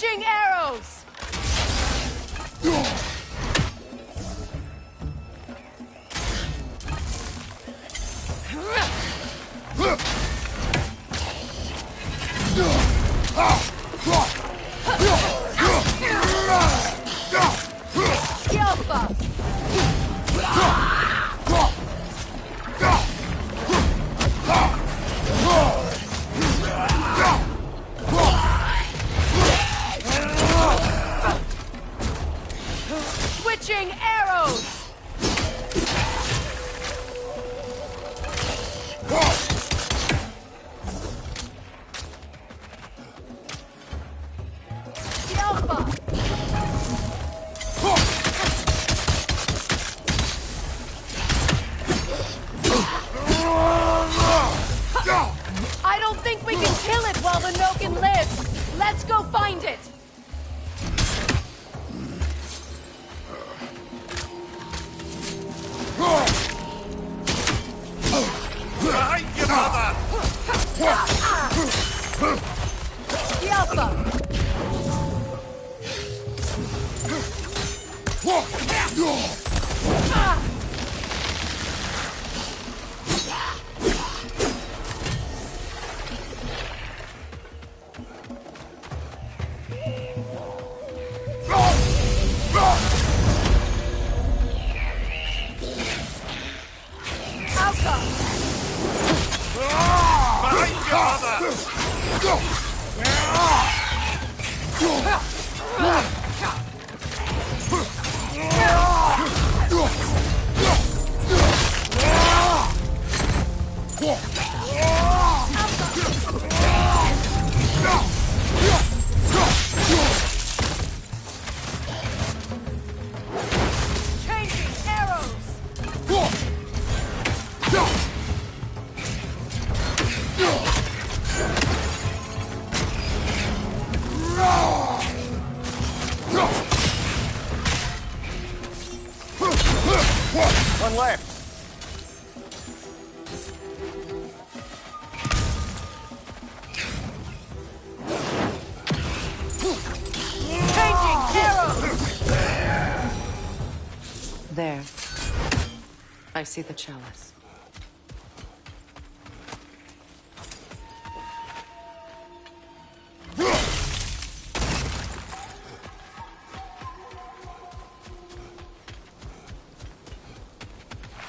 Switching arrows! Switching arrows! I don't think we can kill it while the Noken lives. Let's go find it. Behind you, mother! Yalpa! One left. Changing arrows! There. I see the chalice.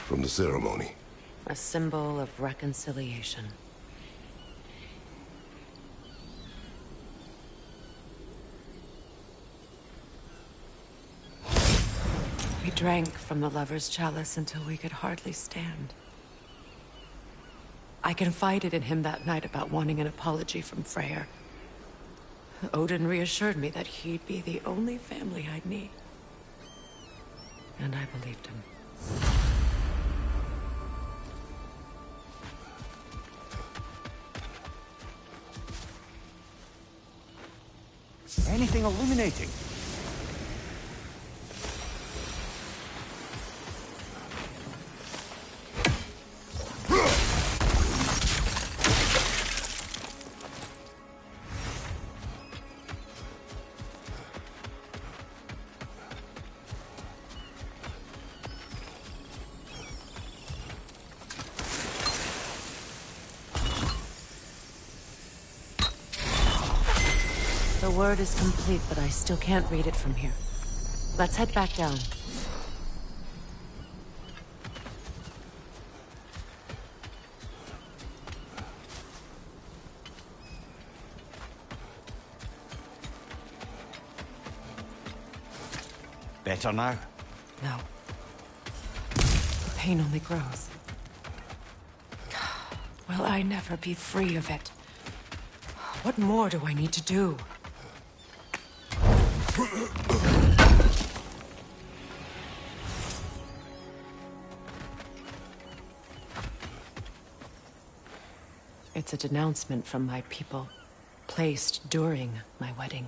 From the ceremony. A symbol of reconciliation. We drank from the lover's chalice until we could hardly stand. I confided in him that night about wanting an apology from Freyr. Odin reassured me that he'd be the only family I'd need. And I believed him. Anything illuminating? The word is complete, but I still can't read it from here. Let's head back down. Better now? No. The pain only grows. Will I never be free of it? What more do I need to do? It's a denouncement from my people, placed during my wedding.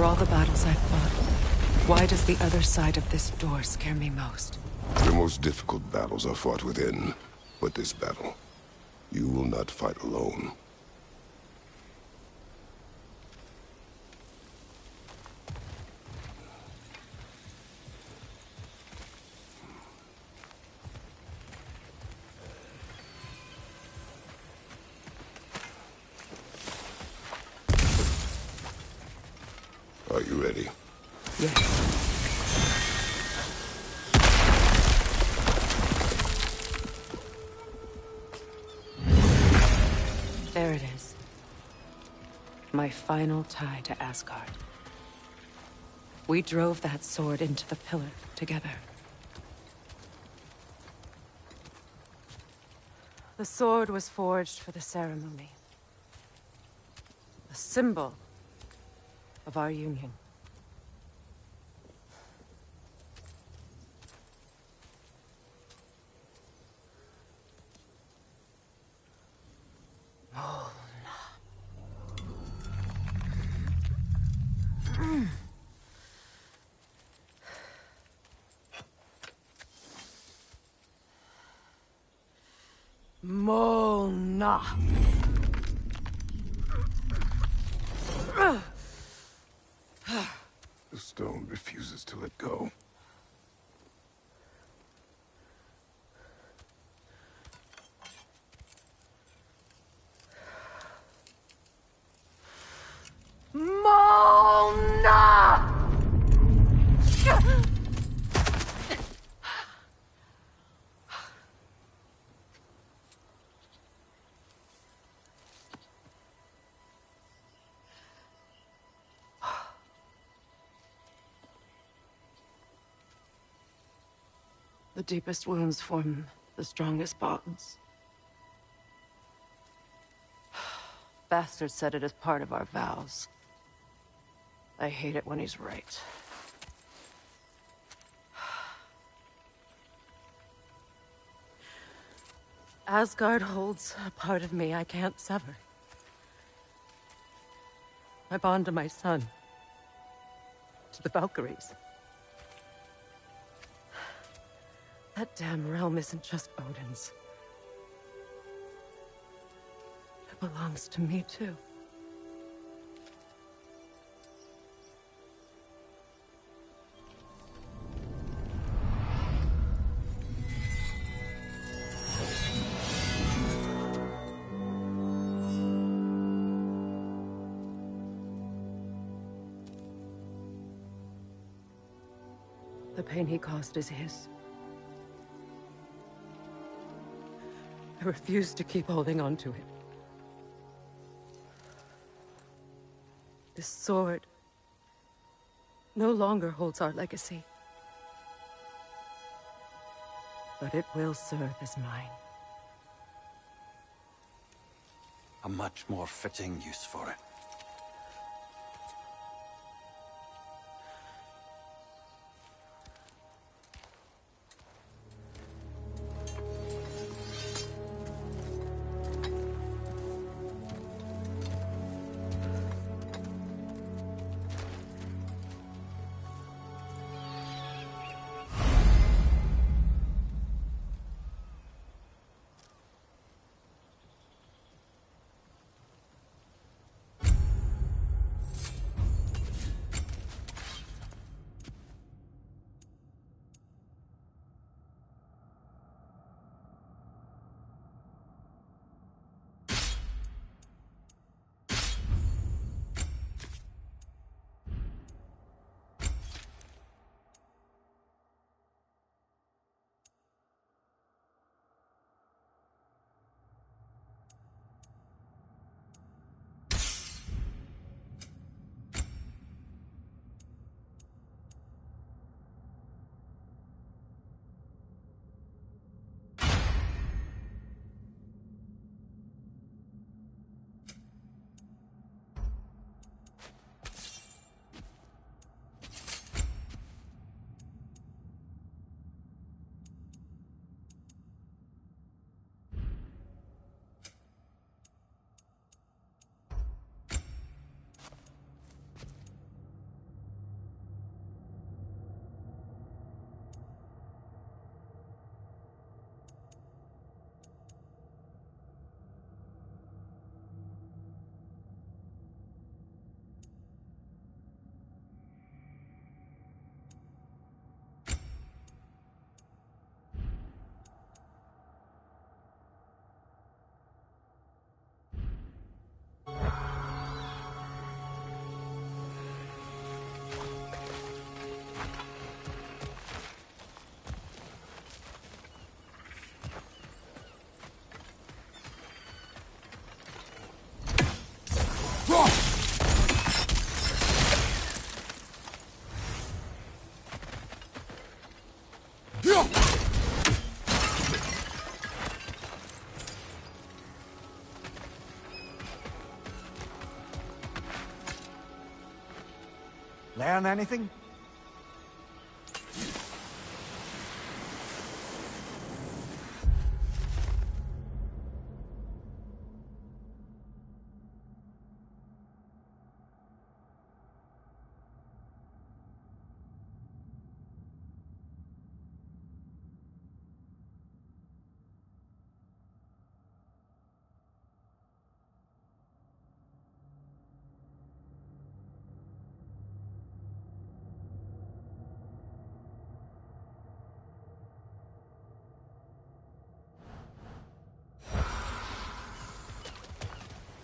all the battles I've fought, why does the other side of this door scare me most? The most difficult battles are fought within. But this battle, you will not fight alone. Are you ready? Yes. There it is. My final tie to Asgard. We drove that sword into the pillar together. The sword was forged for the ceremony. A symbol of our union. Mona. The stone refuses to let go. Mona! The deepest wounds form the strongest bonds. Bastard said it as part of our vows. I hate it when he's right. Asgard holds a part of me I can't sever. I bond to my son. To the Valkyries. That damn realm isn't just Odin's. It belongs to me, too. The pain he caused is his. I refuse to keep holding on to it. This sword no longer holds our legacy. But it will serve as mine. A much more fitting use for it. learn anything?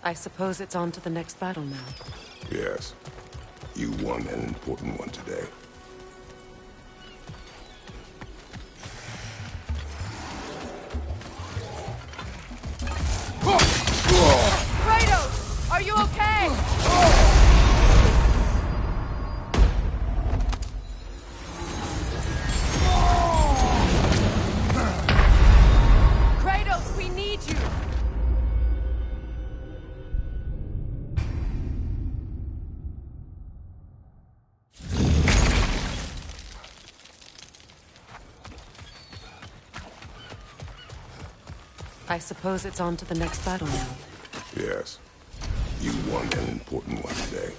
I suppose it's on to the next battle now. Yes. You won an important one today. Kratos! Are you okay? Kratos, we need you! I suppose it's on to the next battle now. Yes. You won an important one today.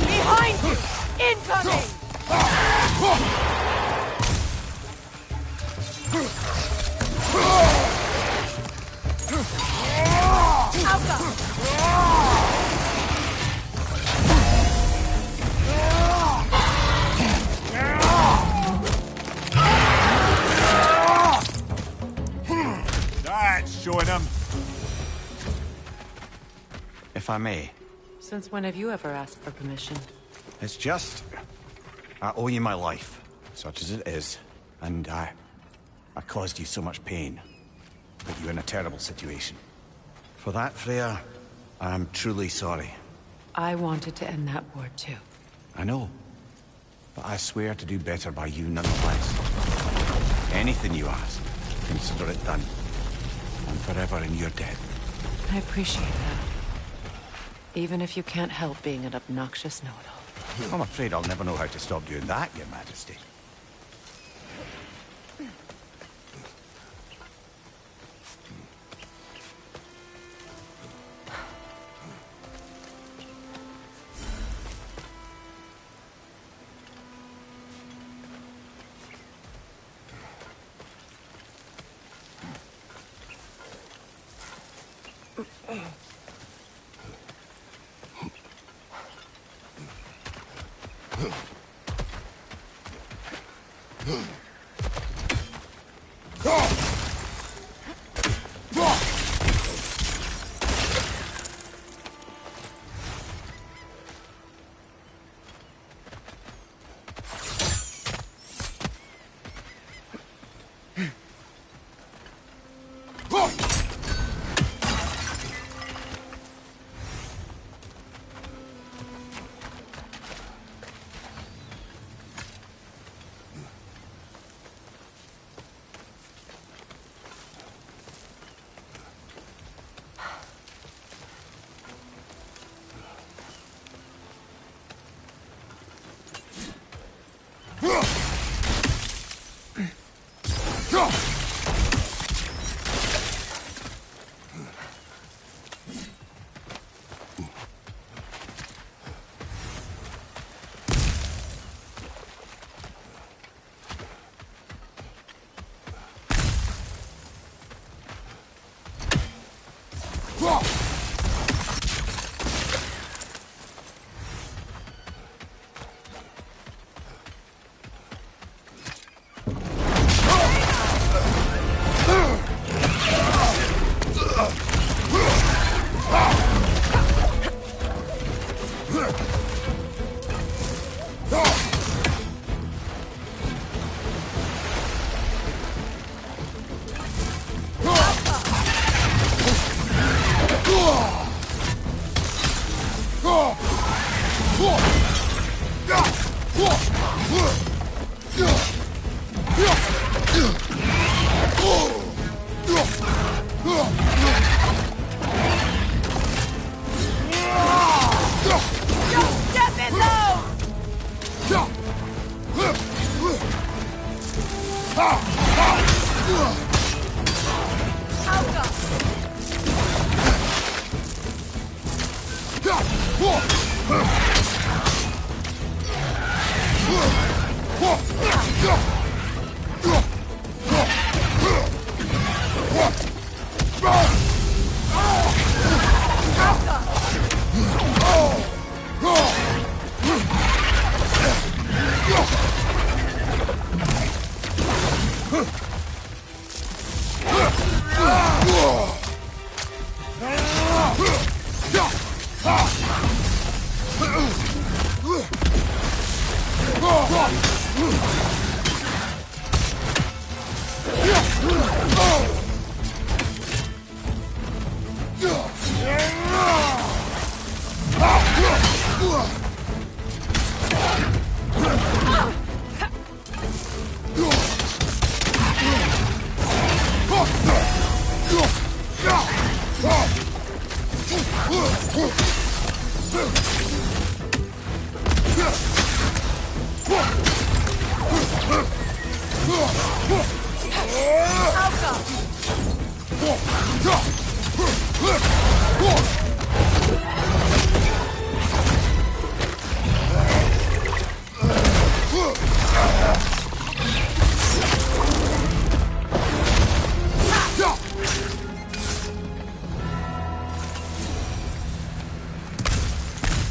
Behind you! Incoming! That's showing him. If I may. Since when have you ever asked for permission? It's just... I owe you my life, such as it is. And I caused you so much pain. Put you in a terrible situation. For that, Freya, I am truly sorry. I wanted to end that war too. I know. But I swear to do better by you nonetheless. Anything you ask, consider it done. I'm forever in your debt. I appreciate that. Even if you can't help being an obnoxious know-it-all. I'm afraid I'll never know how to stop doing that, Your Majesty.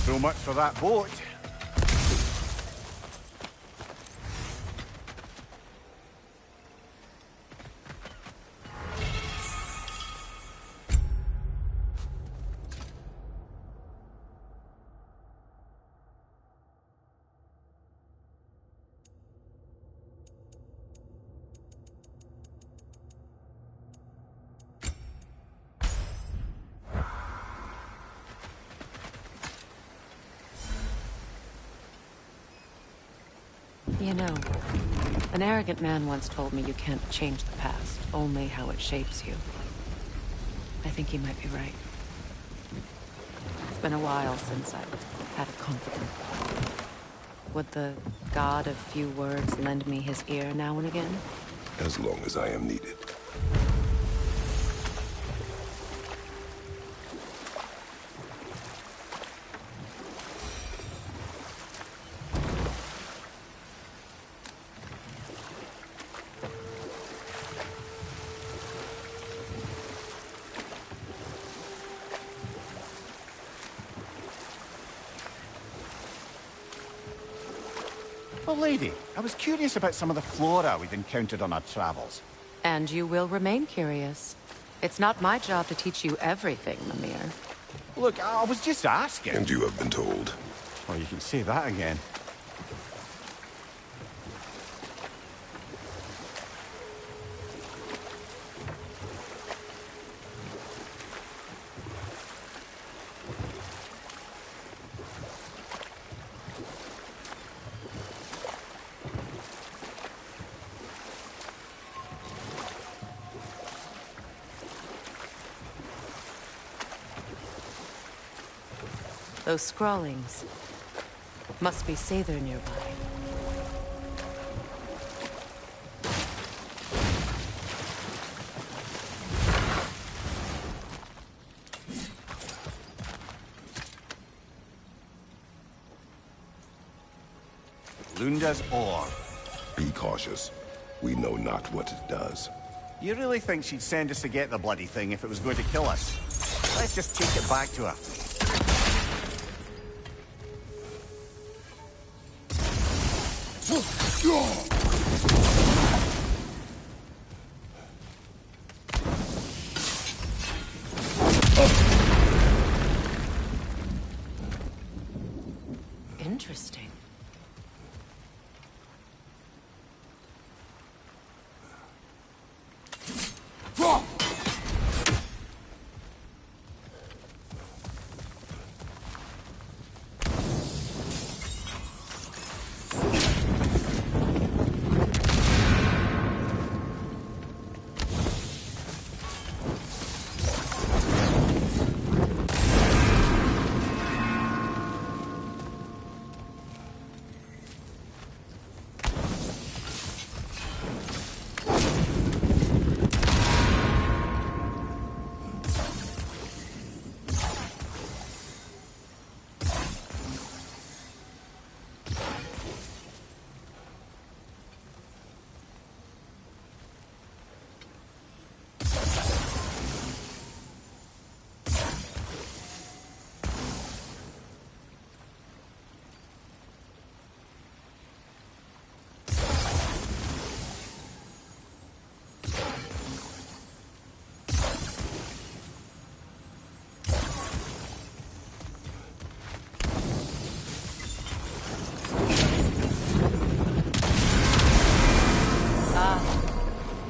So much for that boat. You know, an arrogant man once told me you can't change the past, only how it shapes you. I think he might be right. It's been a while since I've had a confidant. Would the god of few words lend me his ear now and again? As long as I am needed. Oh, lady, I was curious about some of the flora we've encountered on our travels. And you will remain curious. It's not my job to teach you everything, Mimir. Look, I was just asking. And you have been told. Well, you can say that again. Those scrawlings must be Sather nearby. Lunda's ore. Be cautious. We know not what it does. You really think she'd send us to get the bloody thing if it was going to kill us? Let's just take it back to her. Interesting.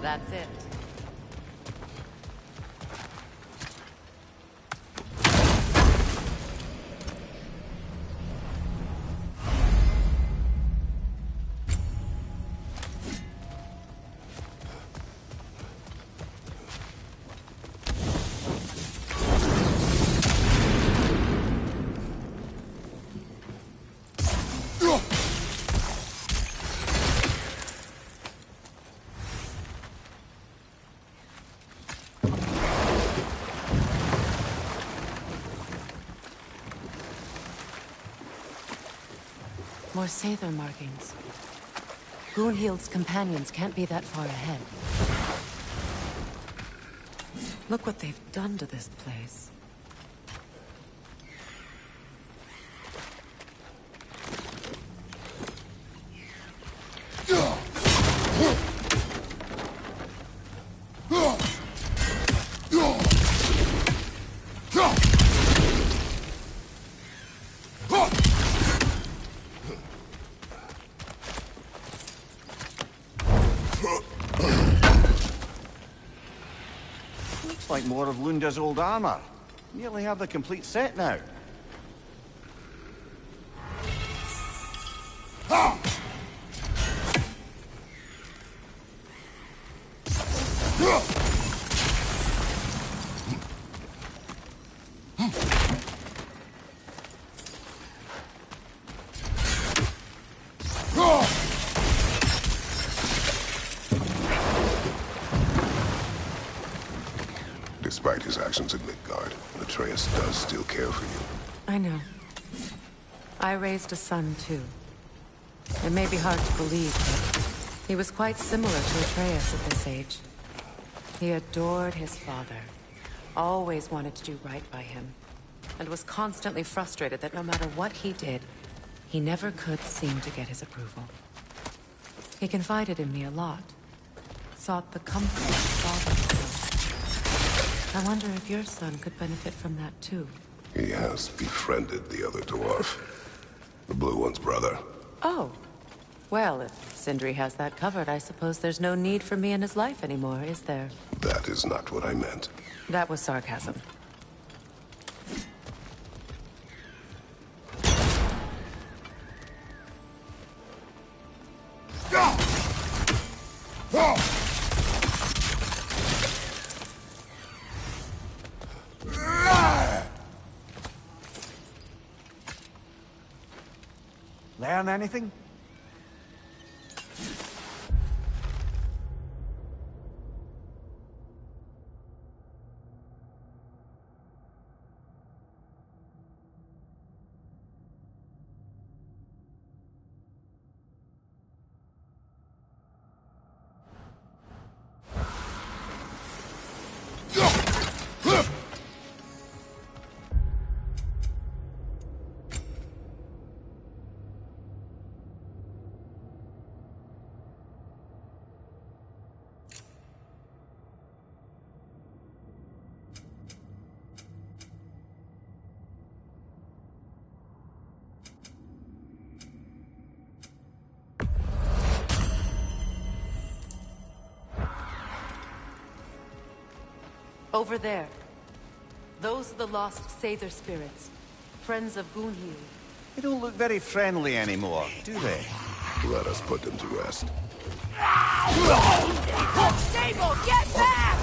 That's it. More Sather markings. Gunhild's companions can't be that far ahead. Look what they've done to this place. Looks like more of Lunda's old armor. Nearly have the complete set now. Despite his actions in Midgard, Atreus does still care for you. I know. I raised a son, too. It may be hard to believe, but he was quite similar to Atreus at this age. He adored his father, always wanted to do right by him, and was constantly frustrated that no matter what he did, he never could seem to get his approval. He confided in me a lot, sought the comfort of his father. I wonder if your son could benefit from that, too. He has befriended the other dwarf. The Blue One's brother. Oh. Well, if Sindri has that covered, I suppose there's no need for me in his life anymore, is there? That is not what I meant. That was sarcasm. Learn anything? Over there. Those are the lost Sather spirits. Friends of Gunhild. They don't look very friendly anymore, do they? Let us put them to rest. Stable, get back!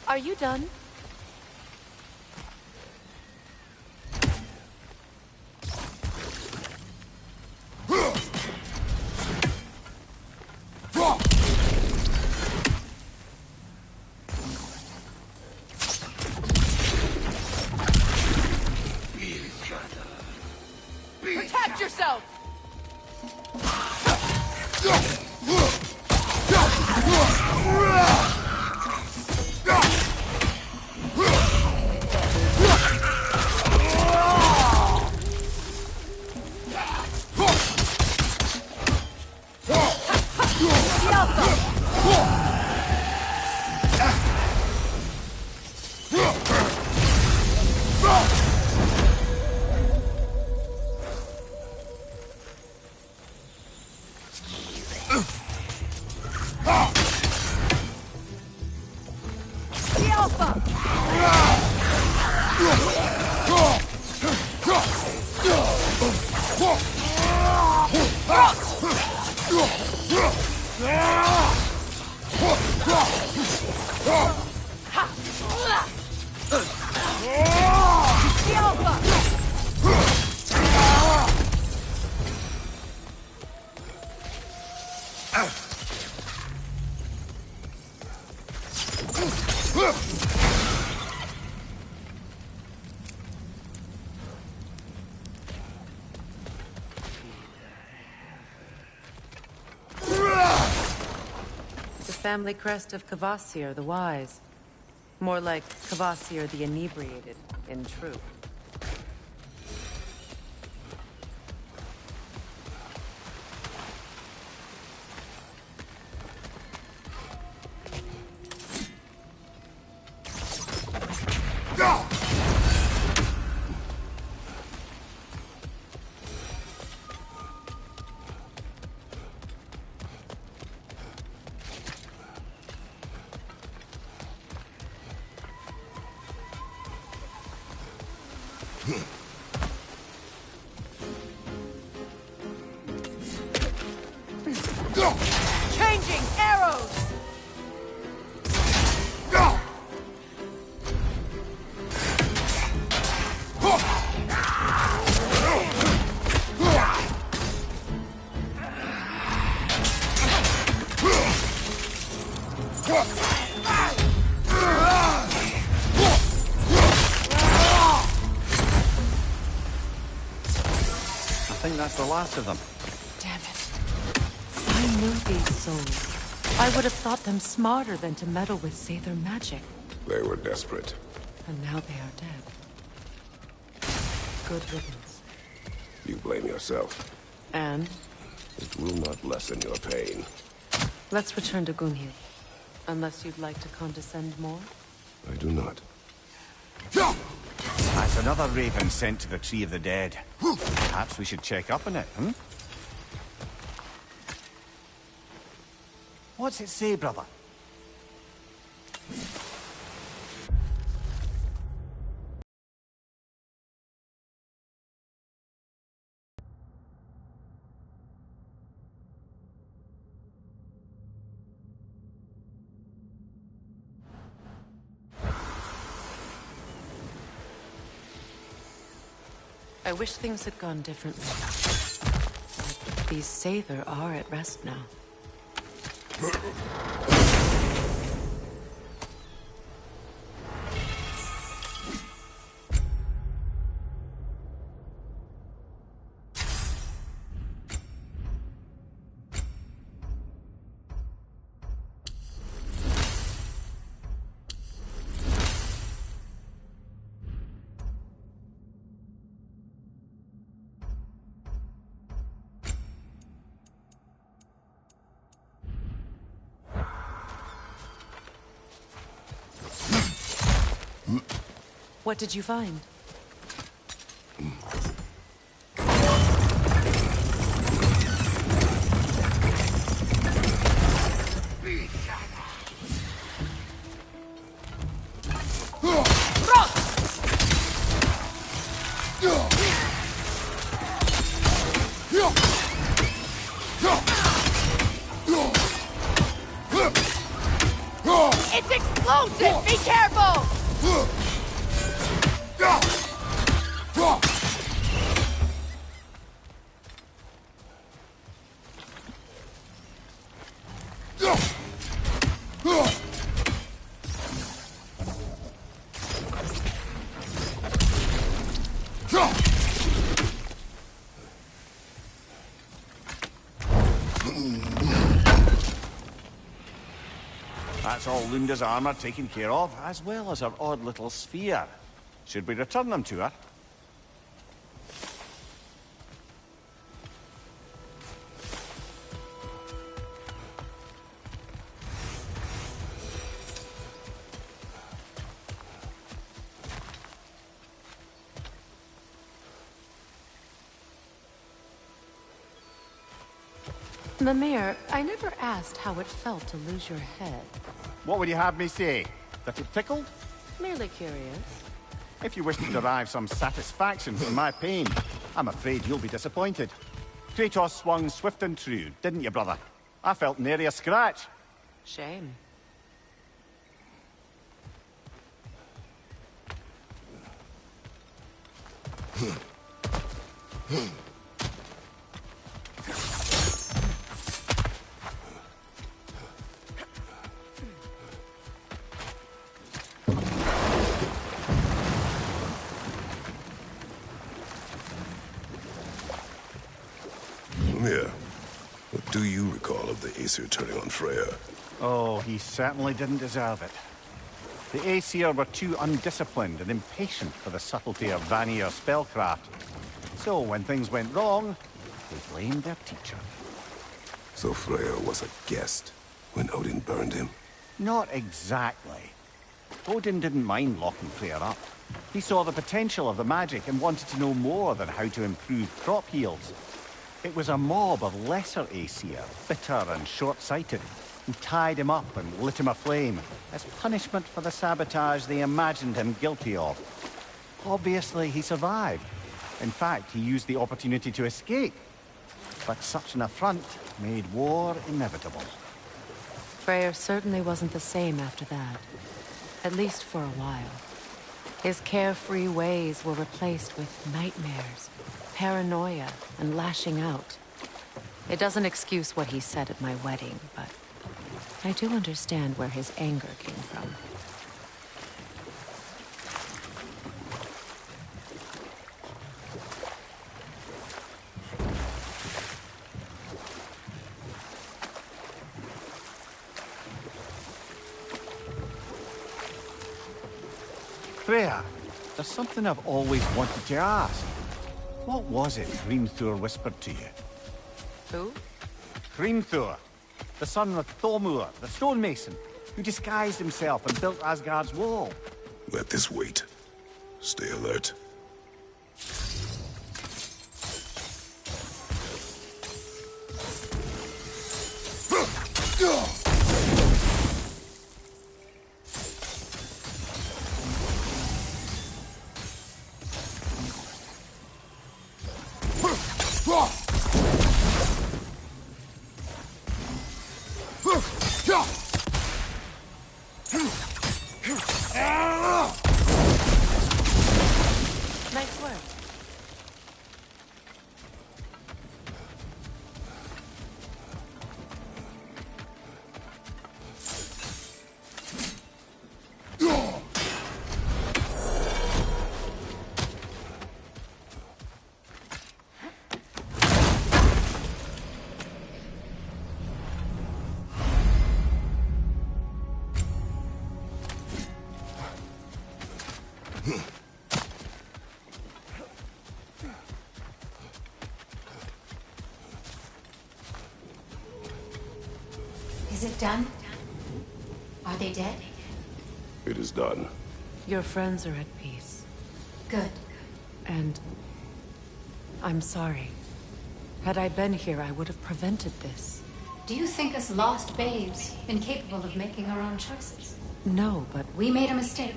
Are you done? Protect yourself! Family crest of Kvasir the Wise. More like Kvasir the Inebriated, in truth. Changing arrows! I think that's the last of them. Damn it. I knew these souls. I would have thought them smarter than to meddle with Sather magic. They were desperate. And now they are dead. Good riddance. You blame yourself. And? It will not lessen your pain. Let's return to Gunhild. Unless you'd like to condescend more? I do not. That's another raven sent to the Tree of the Dead. Perhaps we should check up on it, hmm? What's it say, brother? I wish things had gone differently. But these Sather are at rest now. What did you find? It's explosive! Be careful! That's all Lunda's armor taken care of, as well as her odd little sphere. Should we return them to her? Mimir, I never asked how it felt to lose your head. What would you have me say? That it tickled? Merely curious. If you wish to derive some satisfaction from my pain, I'm afraid you'll be disappointed. Kratos swung swift and true, didn't you, brother? I felt nary a scratch. Shame. Mimir, what do you recall of the Aesir turning on Freya? Oh, he certainly didn't deserve it. The Aesir were too undisciplined and impatient for the subtlety of Vanir spellcraft. So when things went wrong, they blamed their teacher. So Freya was a guest when Odin burned him? Not exactly. Odin didn't mind locking Freya up. He saw the potential of the magic and wanted to know more than how to improve crop yields. It was a mob of lesser Aesir, bitter and short-sighted, who tied him up and lit him aflame as punishment for the sabotage they imagined him guilty of. Obviously, he survived. In fact, he used the opportunity to escape. But such an affront made war inevitable. Freyr certainly wasn't the same after that. At least for a while. His carefree ways were replaced with nightmares, paranoia, and lashing out. It doesn't excuse what he said at my wedding, but I do understand where his anger came from. Freya, there's something I've always wanted to ask. What was it Hrimthur whispered to you? Who? Hrimthur, the son of Thormur, the stonemason, who disguised himself and built Asgard's wall. Let this wait. Stay alert. Nice work. Is it done? Are they dead? It is done. Your friends are at peace. Good. And I'm sorry. Had I been here, I would have prevented this. Do you think us lost babes, incapable of making our own choices? No, but We made a mistake,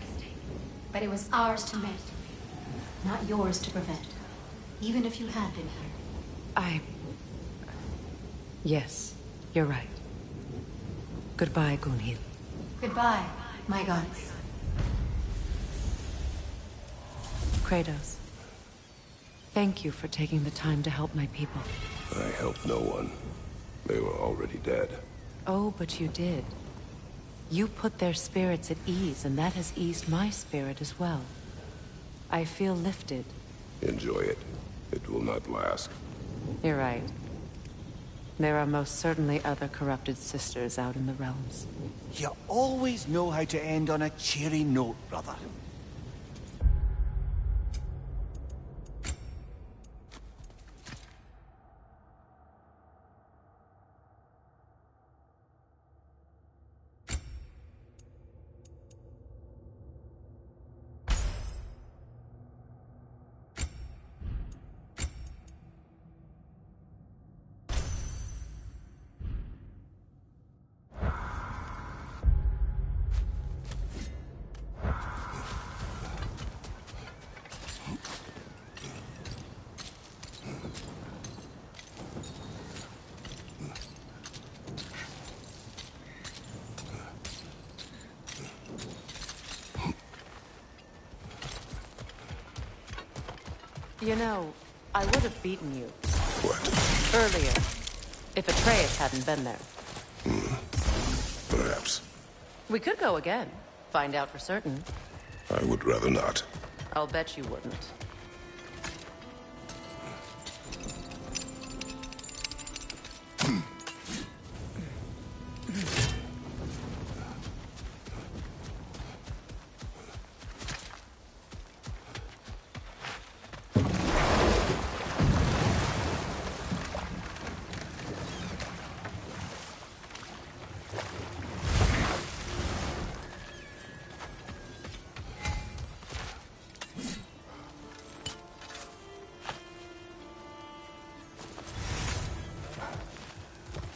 but it was ours to make, not yours to prevent. Even if you had been here. Yes, you're right. Goodbye, Gunhild. Goodbye, my goddess. Kratos. Thank you for taking the time to help my people. I helped no one. They were already dead. Oh, but you did. You put their spirits at ease, and that has eased my spirit as well. I feel lifted. Enjoy it. It will not last. You're right. There are most certainly other corrupted sisters out in the realms. You always know how to end on a cheery note, brother. You know, I would have beaten you. What? Earlier. If Atreus hadn't been there. Perhaps. We could go again. Find out for certain. I would rather not. I'll bet you wouldn't.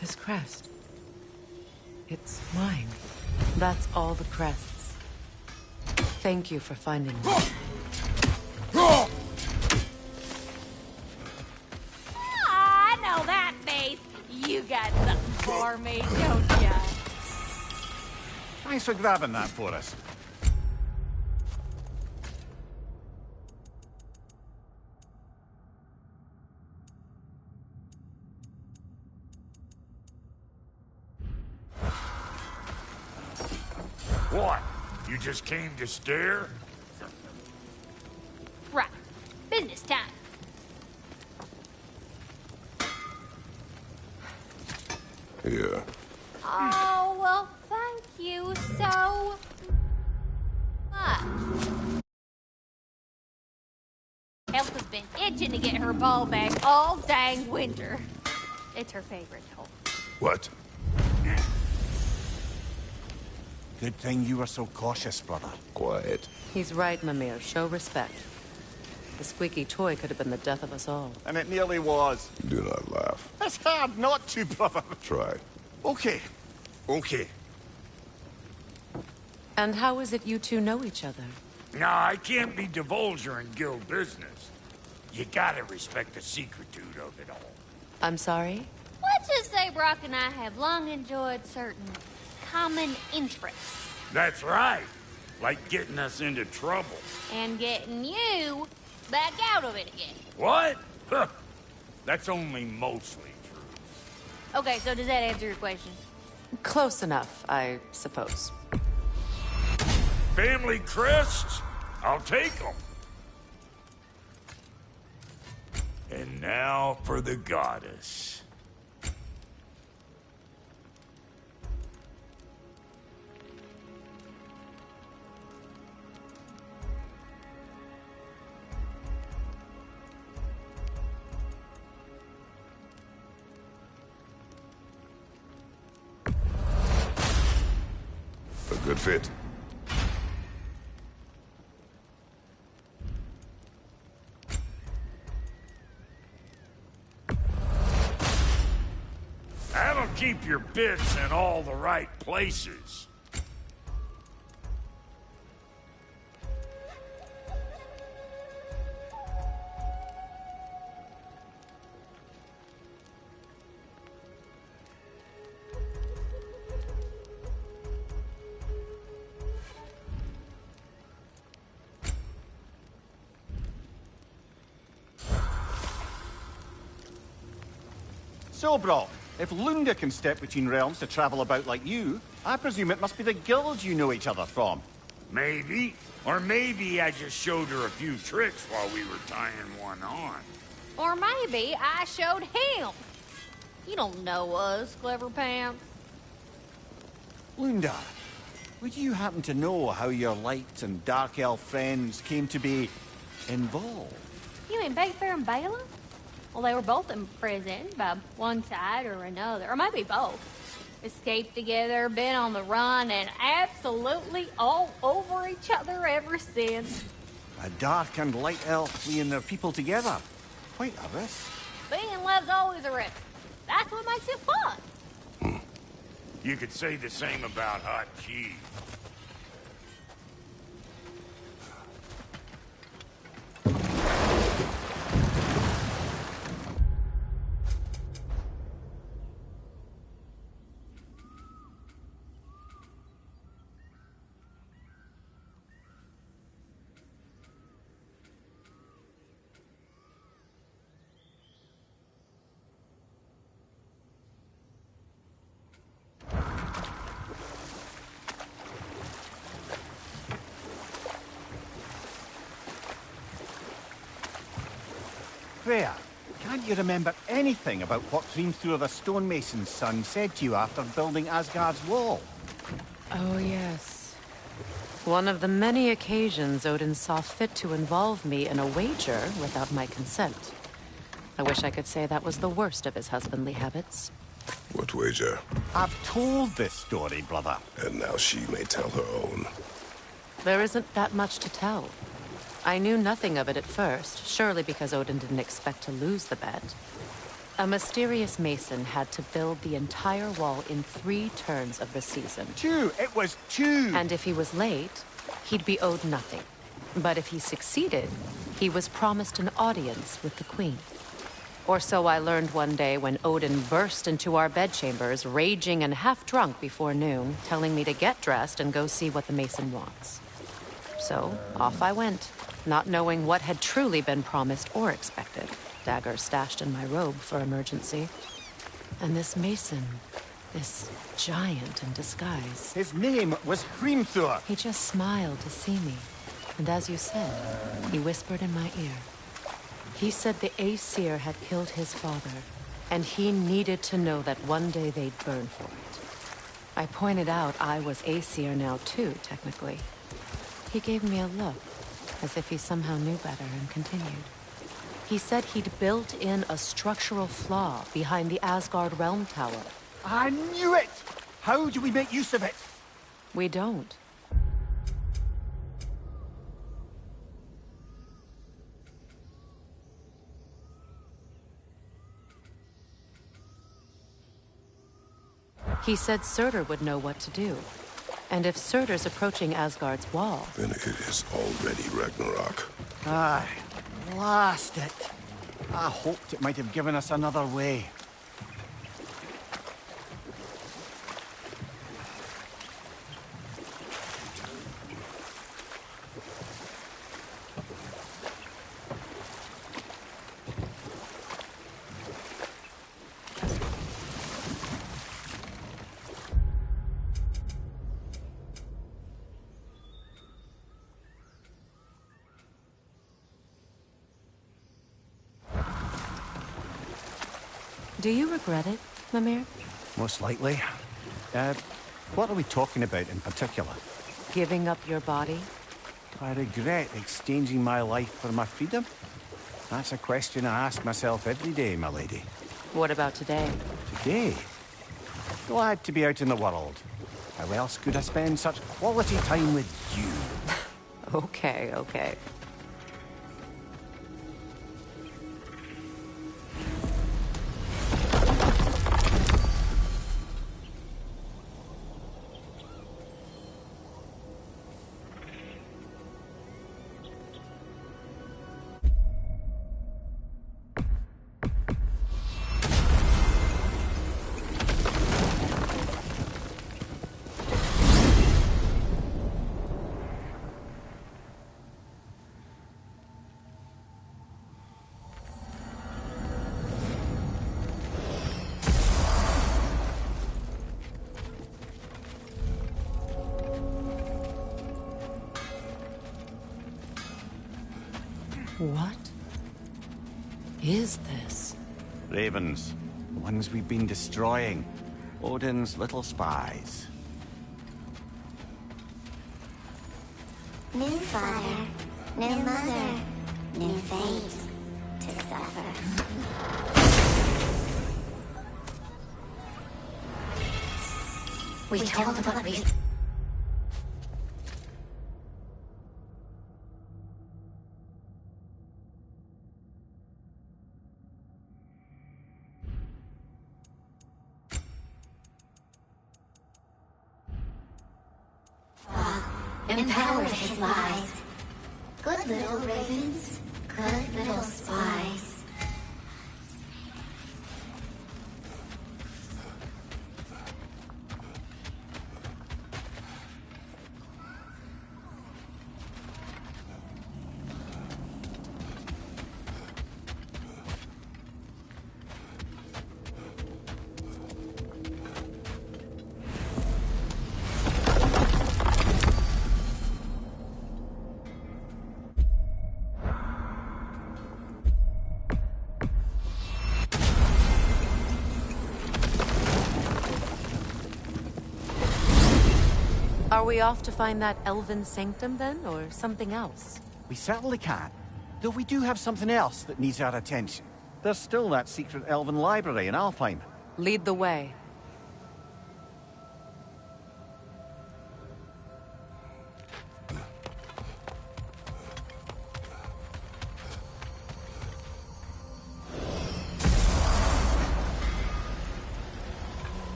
This crest. It's mine. That's all the crests. Thank you for finding me. I know that face. You got something for me, don't ya? Thanks for grabbing that for us. What? You just came to stare? Right. Business time. Here. Oh, well, thank you so much. Elsa's been itching to get her ball back all dang winter. It's her favorite toy. What? Good thing you were so cautious, brother. Quiet. He's right, Mimir. Show respect. The squeaky toy could have been the death of us all. And it nearly was. Do not laugh. It's hard not to, brother. Try. Okay. Okay. And how is it you two know each other? Nah, I can't be divulging guild business. You gotta respect the secretude of it all. I'm sorry? Let's just say Brock and I have long enjoyed certain common interests. That's right. Like getting us into trouble. And getting you back out of it again. What? Huh. That's only mostly true. Okay, so does that answer your question? Close enough, I suppose. Family crests? I'll take them. And now for the goddess. A good fit. keep your bits in all the right places. So, Brock, if Lunda can step between realms to travel about like you, I presume it must be the guild you know each other from. Maybe. Or maybe I just showed her a few tricks while we were tying one on. Or maybe I showed him. You don't know us, Clever Pants. Lunda, would you happen to know how your light and dark elf friends came to be involved? You mean Bayfair and Bala? Well, they were both imprisoned by one side or another, or maybe both. Escaped together, been on the run, and absolutely all over each other ever since. A dark and light elf fleeing their people together. Quite a risk. Being love's always a risk. That's what makes it fun. You could say the same about hot cheese. Freya, can't you remember anything about what Hrimthur the stonemason's son said to you after building Asgard's wall? Oh, yes. One of the many occasions Odin saw fit to involve me in a wager without my consent. I wish I could say that was the worst of his husbandly habits. What wager? I've told this story, brother. And now she may tell her own. There isn't that much to tell. I knew nothing of it at first, surely because Odin didn't expect to lose the bet. A mysterious mason had to build the entire wall in 3 turns of the season. 2! It was 2! And if he was late, he'd be owed nothing. But if he succeeded, he was promised an audience with the queen. Or so I learned one day when Odin burst into our bedchambers, raging and half drunk before noon, telling me to get dressed and go see what the mason wants. So, off I went, not knowing what had truly been promised or expected. Dagger stashed in my robe for emergency. And this mason, this giant in disguise. His name was Hrimthur. He just smiled to see me. And as you said, he whispered in my ear. He said the Aesir had killed his father, and he needed to know that one day they'd burn for it. I pointed out I was Aesir now too, technically. He gave me a look, as if he somehow knew better, and continued. He said he'd built in a structural flaw behind the Asgard Realm Tower. I knew it! How do we make use of it? We don't. He said Surtur would know what to do. And if Surtur's approaching Asgard's wall... Then it is already Ragnarok. Aye, blast it. I hoped it might have given us another way. Do you regret it, Mimir? Most likely. What are we talking about in particular? Giving up your body? Do I regret exchanging my life for my freedom? That's a question I ask myself every day, my lady. What about today? Today? Glad to be out in the world. How else could I spend such quality time with you? Okay. What is this? Ravens. The ones we've been destroying. Odin's little spies. New father, new mother, new fate to suffer. We told what we... Empowered his lies. Good little ravens, good little spies. Are we off to find that elven sanctum then, or something else? We certainly can. Though we do have something else that needs our attention. There's still that secret elven library in Alfheim. Lead the way.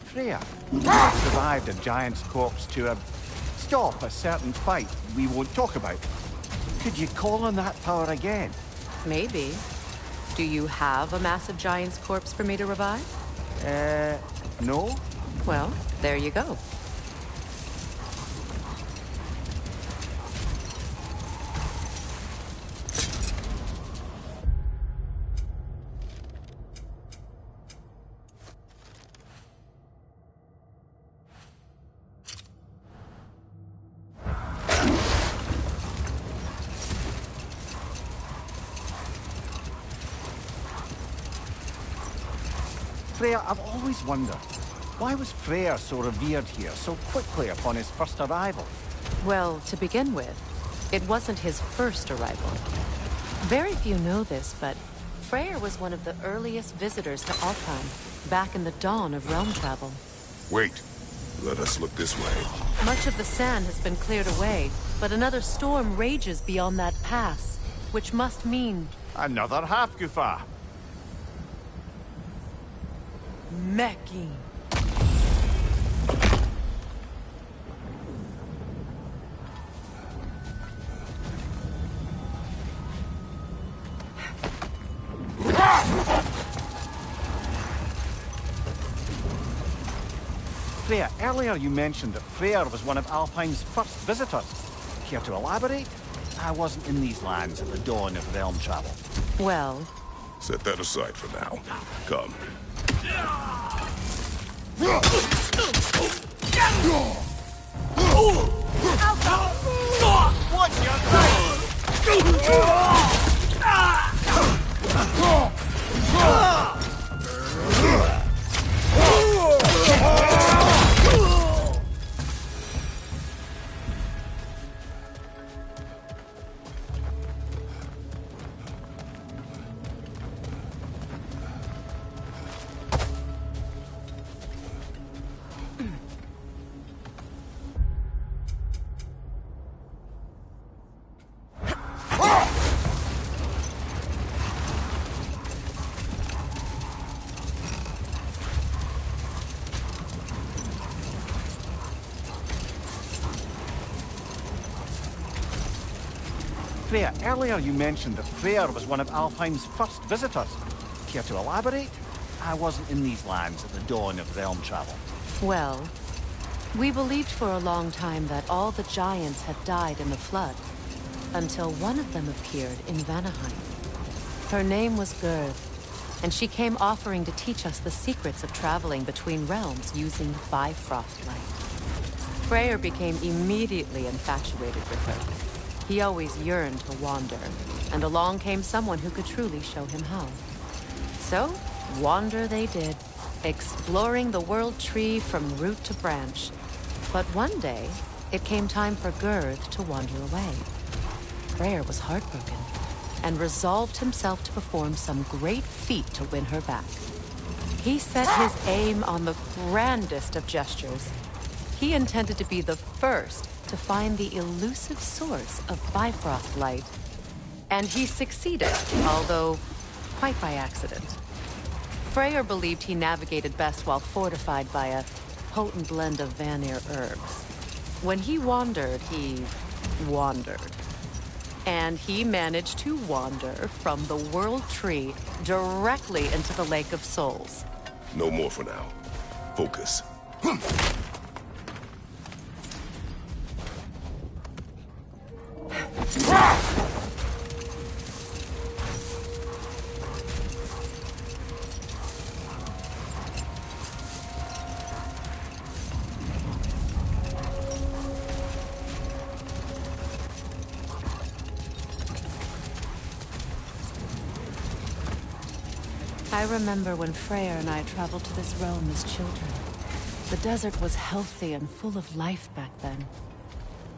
Freya, survived a giant's corpse to stop a certain fight we won't talk about. Could you call on that power again? Maybe. Do you have a massive giant's corpse for me to revive? No? Well, there you go. Freya, I've always wondered, why was Freyr so revered here so quickly upon his first arrival? Well, to begin with, it wasn't his first arrival. Very few know this, but Freyr was one of the earliest visitors to Alfheim, back in the dawn of realm travel. Wait. Let us look this way. Much of the sand has been cleared away, but another storm rages beyond that pass, which must mean... Another half-Gufa. Mecking. Freya, earlier you mentioned that Freyr was one of Alfheim's first visitors. Care to elaborate? I wasn't in these lands at the dawn of realm travel. Well... Set that aside for now. Come. Watch your Freya, earlier you mentioned that Freyr was one of Alfheim's first visitors. Care to elaborate? I wasn't in these lands at the dawn of realm travel. Well, we believed for a long time that all the giants had died in the flood, until one of them appeared in Vanaheim. Her name was Gerd, and she came offering to teach us the secrets of traveling between realms using Bifrost light. Freyr became immediately infatuated with her. He always yearned to wander, and along came someone who could truly show him how. So, wander they did, exploring the World Tree from root to branch. But one day, it came time for Girth to wander away. Freyr was heartbroken, and resolved himself to perform some great feat to win her back. He set his aim on the grandest of gestures. He intended to be the first to find the elusive source of Bifrost light. And he succeeded, although quite by accident. Freyr believed he navigated best while fortified by a potent blend of Vanir herbs. When he wandered, he wandered. And he managed to wander from the World Tree directly into the Lake of Souls. No more for now. Focus. I remember when Freyr and I traveled to this realm as children. The desert was healthy and full of life back then.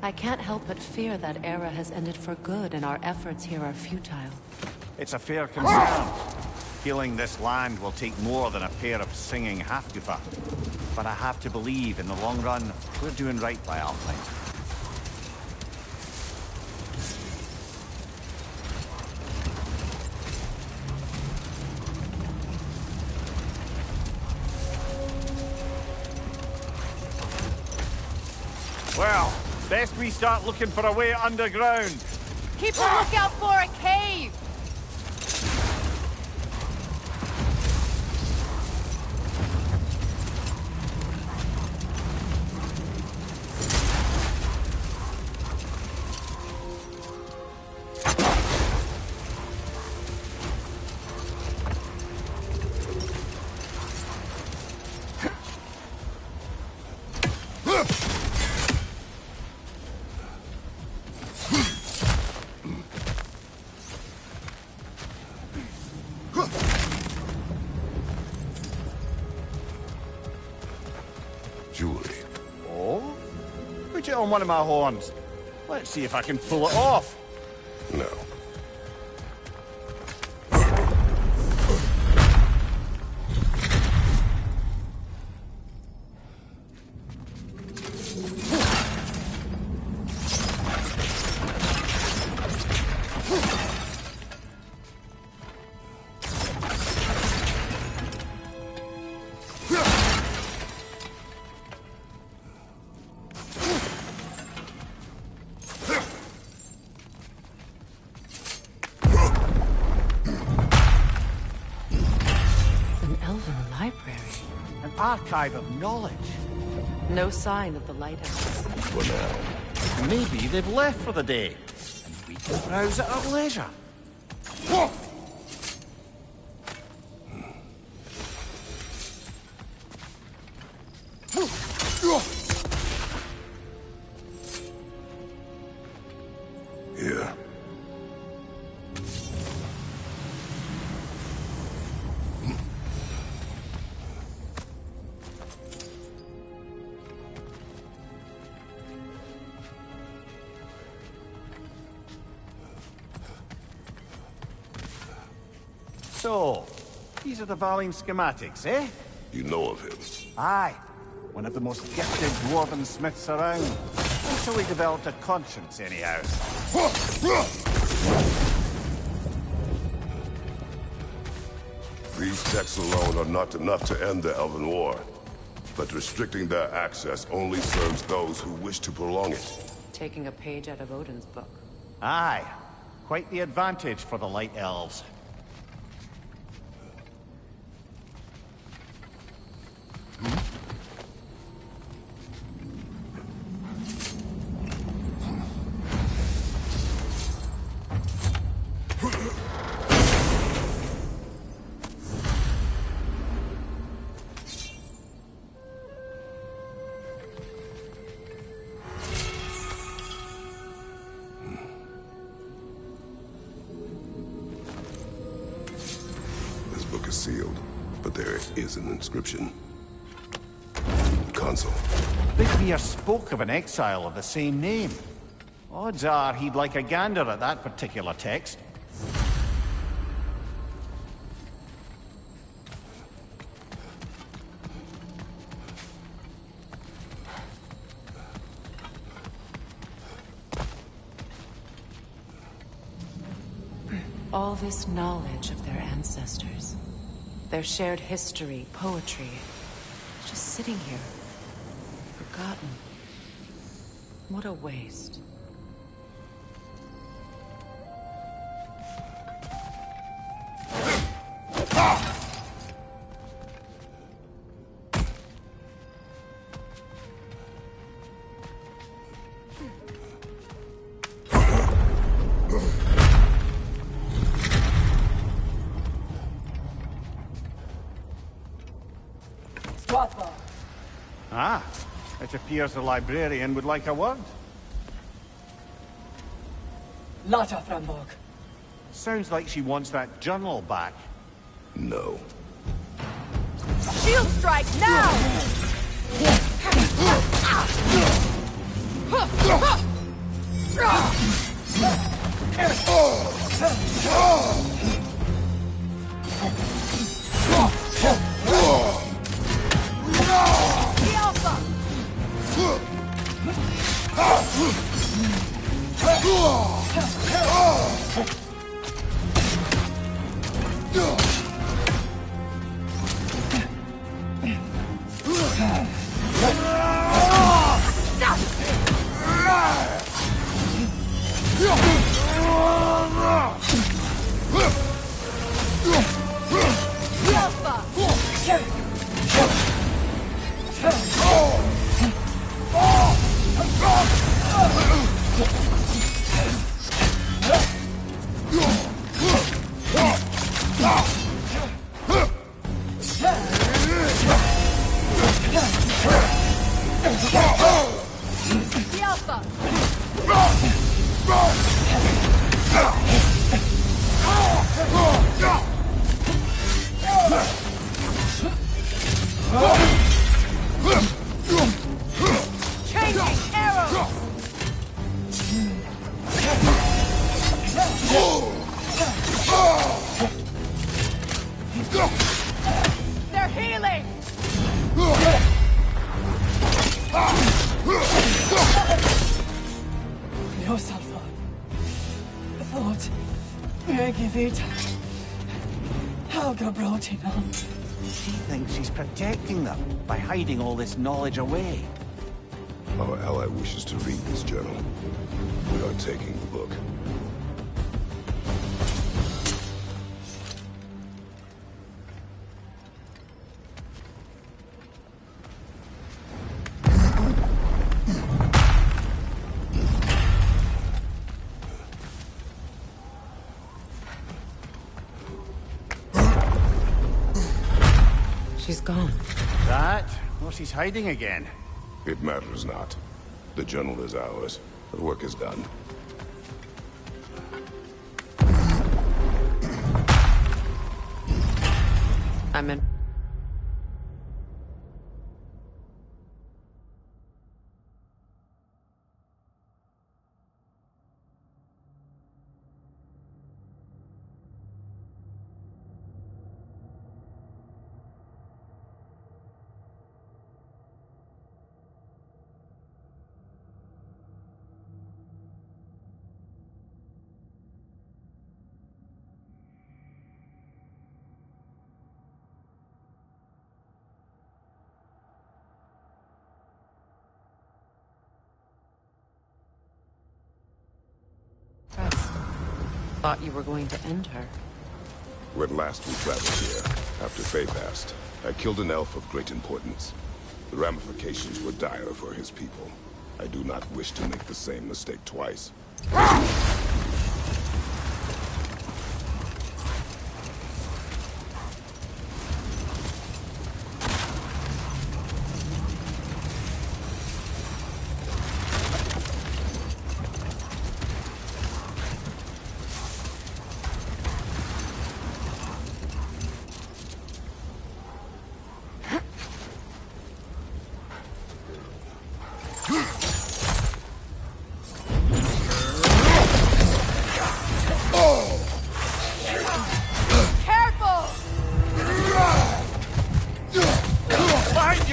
I can't help but fear that era has ended for good and our efforts here are futile. It's a fair concern. Healing this land will take more than a pair of singing Halfgoofer. But I have to believe, in the long run, we're doing right by Alpine. Well, best we start looking for a way underground. Keep a lookout for a cave! Put it on one of my horns. Let's see if I can pull it off. No. Archive of knowledge. No sign of the lighthouse. For now. Maybe they've left for the day, and we can browse at our leisure. Here. So, these are the Valine schematics, eh? You know of him. Aye. One of the most gifted dwarven smiths around. Until he developed a conscience, anyhow. These texts alone are not enough to end the Elven War. But restricting their access only serves those who wish to prolong it. Taking a page out of Odin's book. Aye. Quite the advantage for the Light Elves. book is sealed, but there is an inscription. Consul. Big Bear spoke of an exile of the same name. Odds are he'd like a gander at that particular text. All this knowledge of their ancestors, their shared history, poetry, just sitting here, forgotten. What a waste. Ah, it appears the librarian would like a word. Lata Framborg. Sounds like she wants that journal back. No. Shield strike now! They're healing! Yourself thought Megivita. Helga Brotina. She thinks she's protecting them by hiding all this knowledge away. Our ally wishes to read this journal. We are taking the book. She's gone. That? Or she's hiding again. It matters not. The journal is ours. The work is done. I'm in. Thought you were going to end her. When last we traveled here, after Faye passed, I killed an elf of great importance. The ramifications were dire for his people. I do not wish to make the same mistake twice.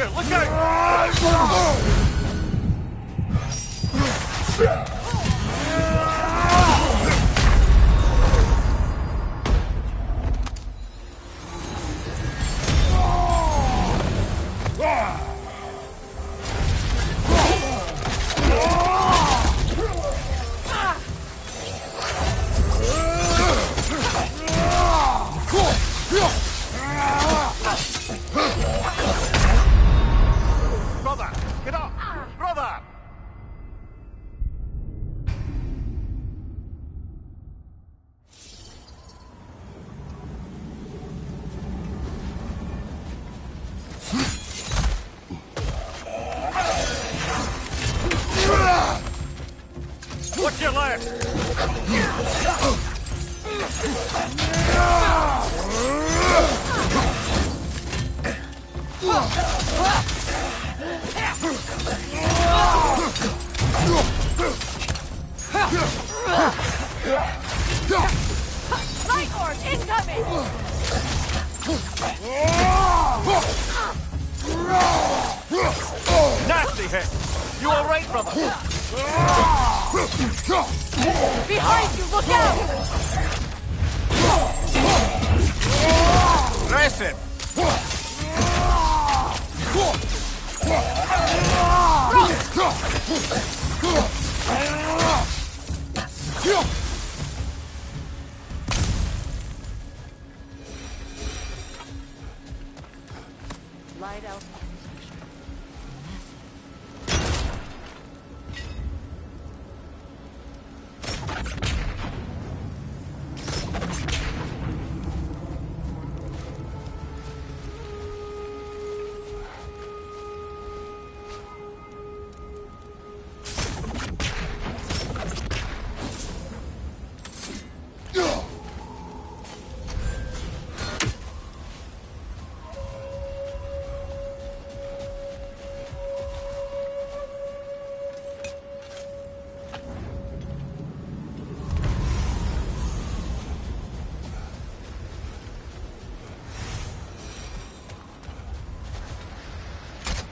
you! Look out! Brother! Get up! Brother! What's your left? Light horse incoming! Nasty hit! You alright, brother? Behind you, look out! Dress him! Light elf.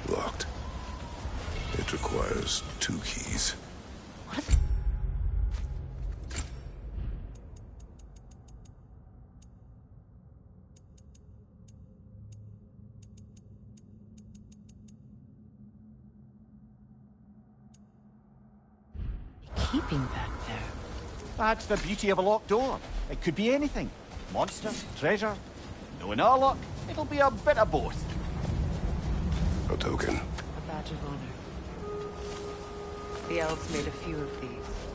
Locked. It requires 2 keys. Keeping back there. That's the beauty of a locked door. It could be anything. Monster, treasure. Knowing our luck, it'll be a bit of both. A token. A badge of honor. The elves made a few of these.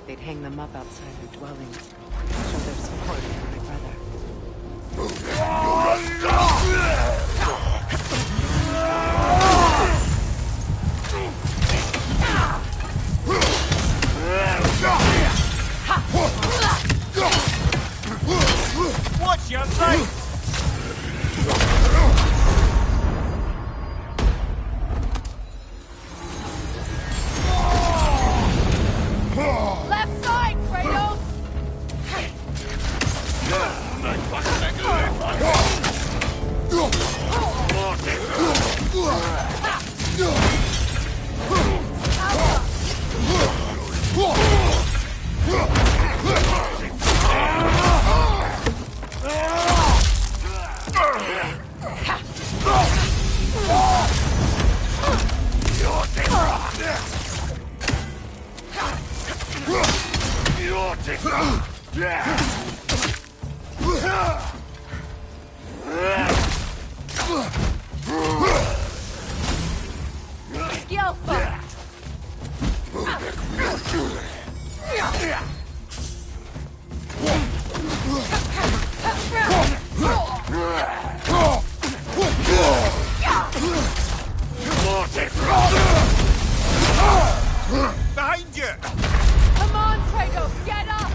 They'd hang them up outside their dwellings. Show their support for my brother. Watch your sight! Left side, Kratos! Skillful! Behind you! Come on, Kratos, get up!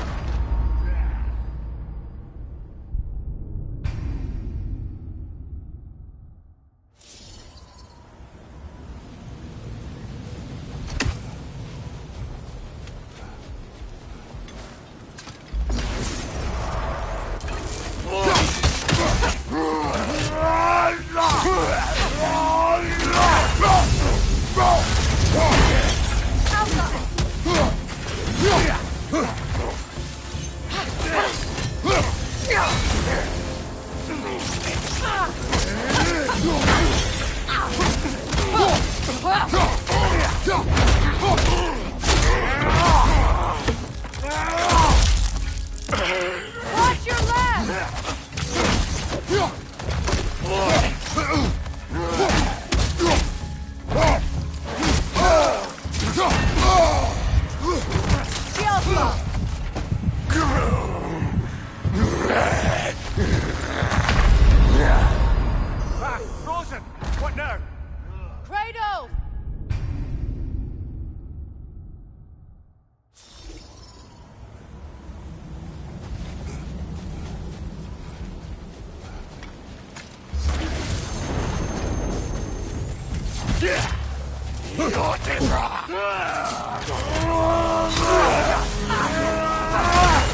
Watch your left! Frozen! What now? Kratos!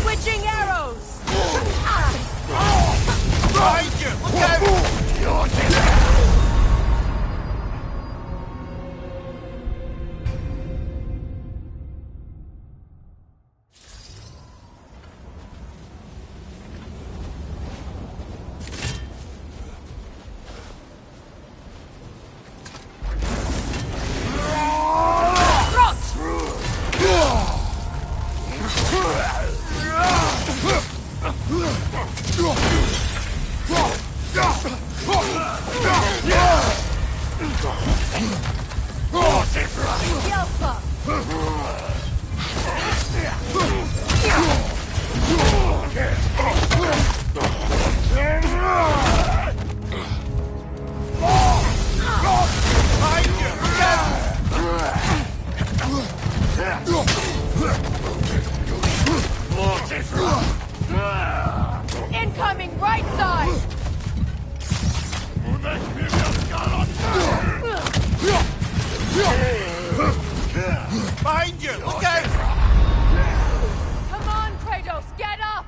Switching arrows! Behind you! Look out! Incoming right side! Behind you! Look out! Come on, Kratos, get up!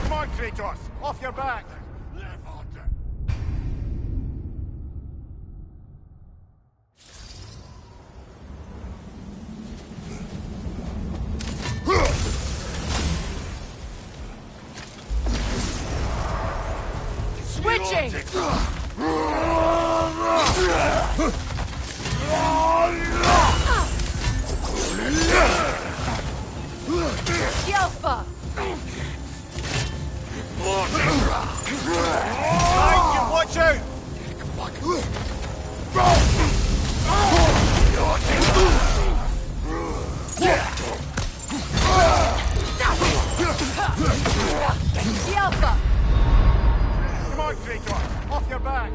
Come on, Kratos! Off your back! Switching! Yelpa! Behind you! Watch out! Yelpa! Come on, Kratos! Off your back!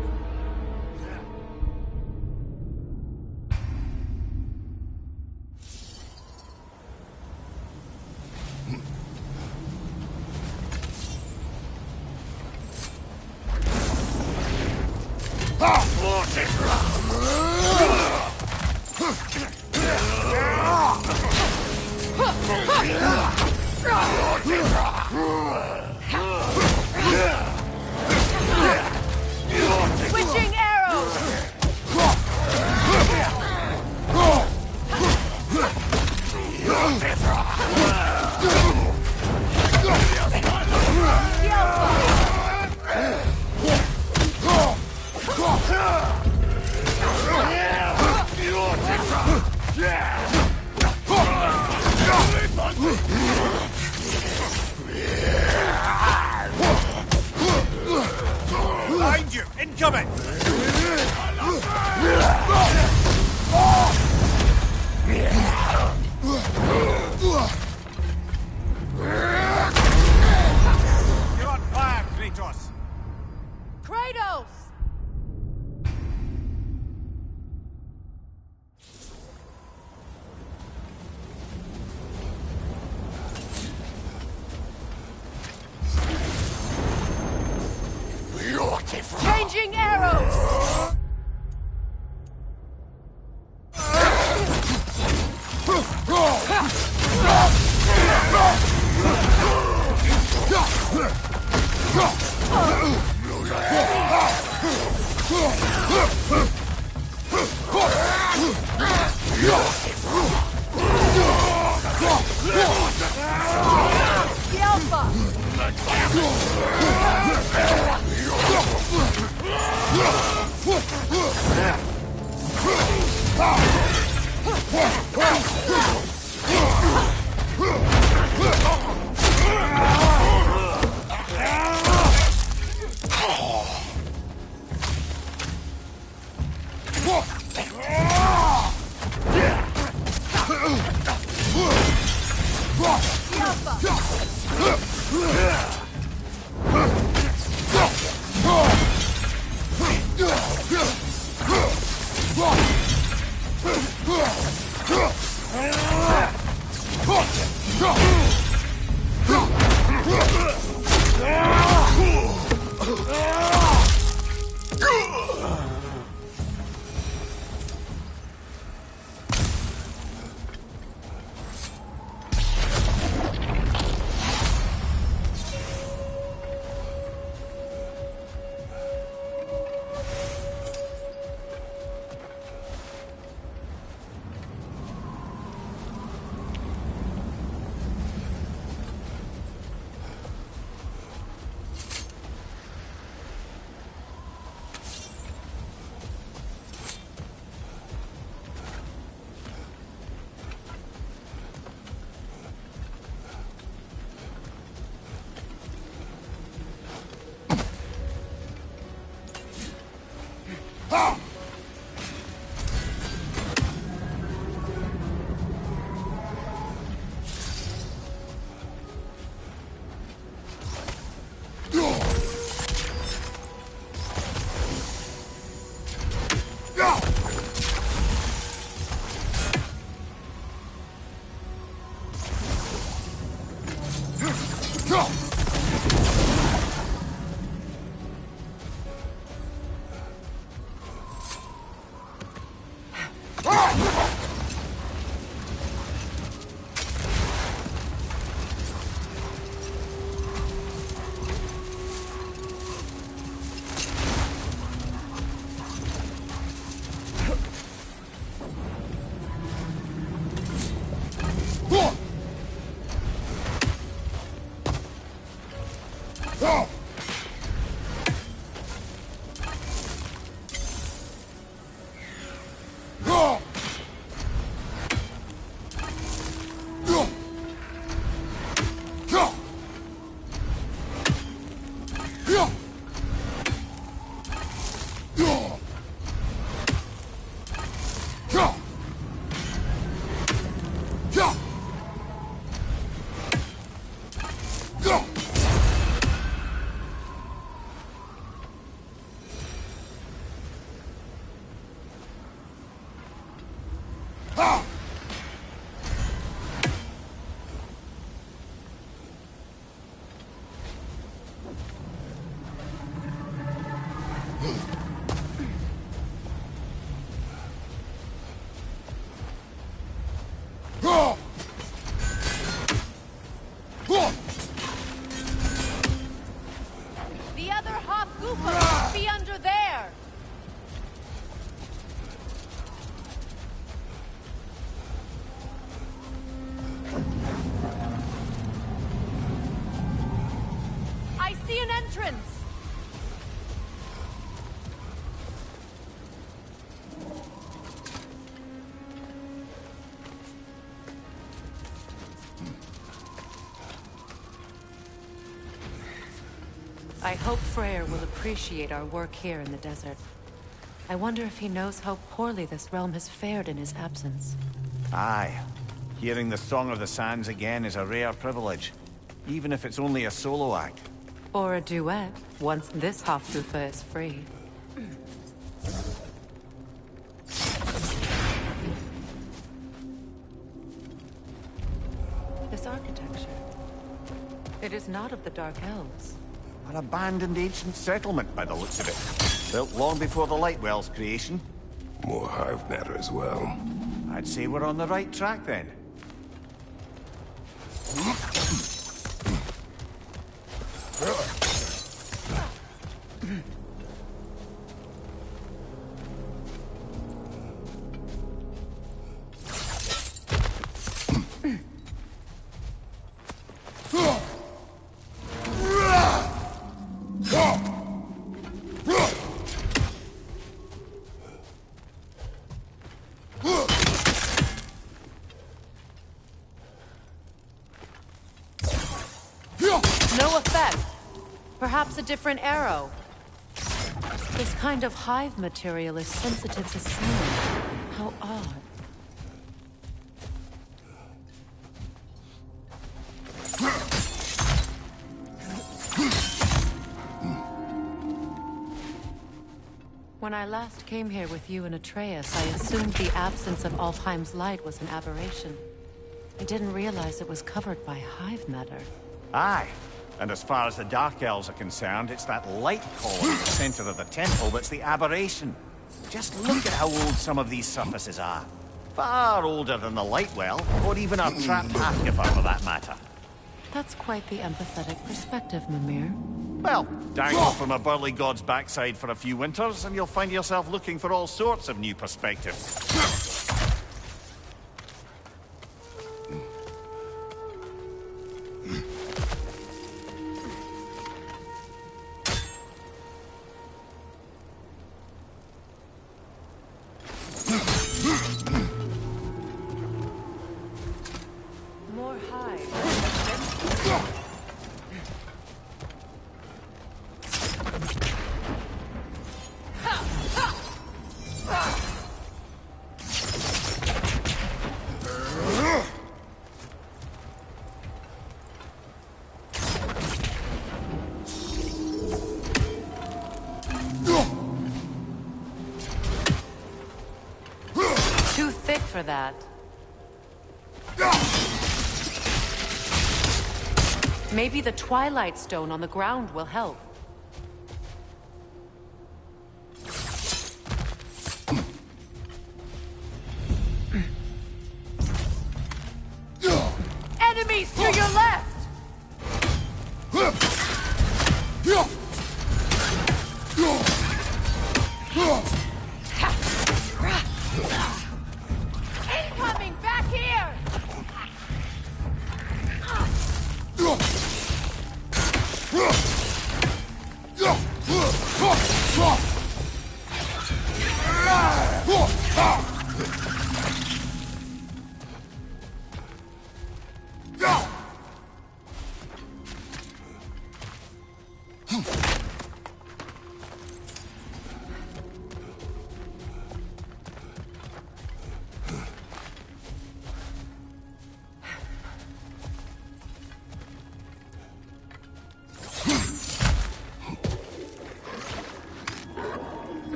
Switching arrows! Behind you! Incoming! You're on fire, Kratos! Kratos! Beautiful! Changing arrows! The Alpha! The other half Goopa must be under there! I see an entrance! I hope Freyr will appreciate our work here in the desert. I wonder if he knows how poorly this realm has fared in his absence. Aye. Hearing the Song of the Sands again is a rare privilege, even if it's only a solo act. Or a duet, once this Hofrufa is free. This architecture. It is not of the Dark Elves. An abandoned ancient settlement by the looks of it. Built long before the Lightwell's creation. More hive matter as well. I'd say we're on the right track then. No effect. Perhaps a different arrow. This kind of hive material is sensitive to sound. How odd. When I last came here with you and Atreus, I assumed the absence of Alfheim's light was an aberration. I didn't realize it was covered by hive matter. Aye. And as far as the Dark Elves are concerned, it's that light column at the center of the temple that's the aberration. Just look at how old some of these surfaces are. Far older than the Lightwell, or even our trapped Halfgiver for that matter. That's quite the empathetic perspective, Mimir. Well, dangle from a burly god's backside for a few winters, and you'll find yourself looking for all sorts of new perspectives. More hive. Too thick for that. Maybe the Twilight Stone on the ground will help. Enemies to your left! Incoming back here!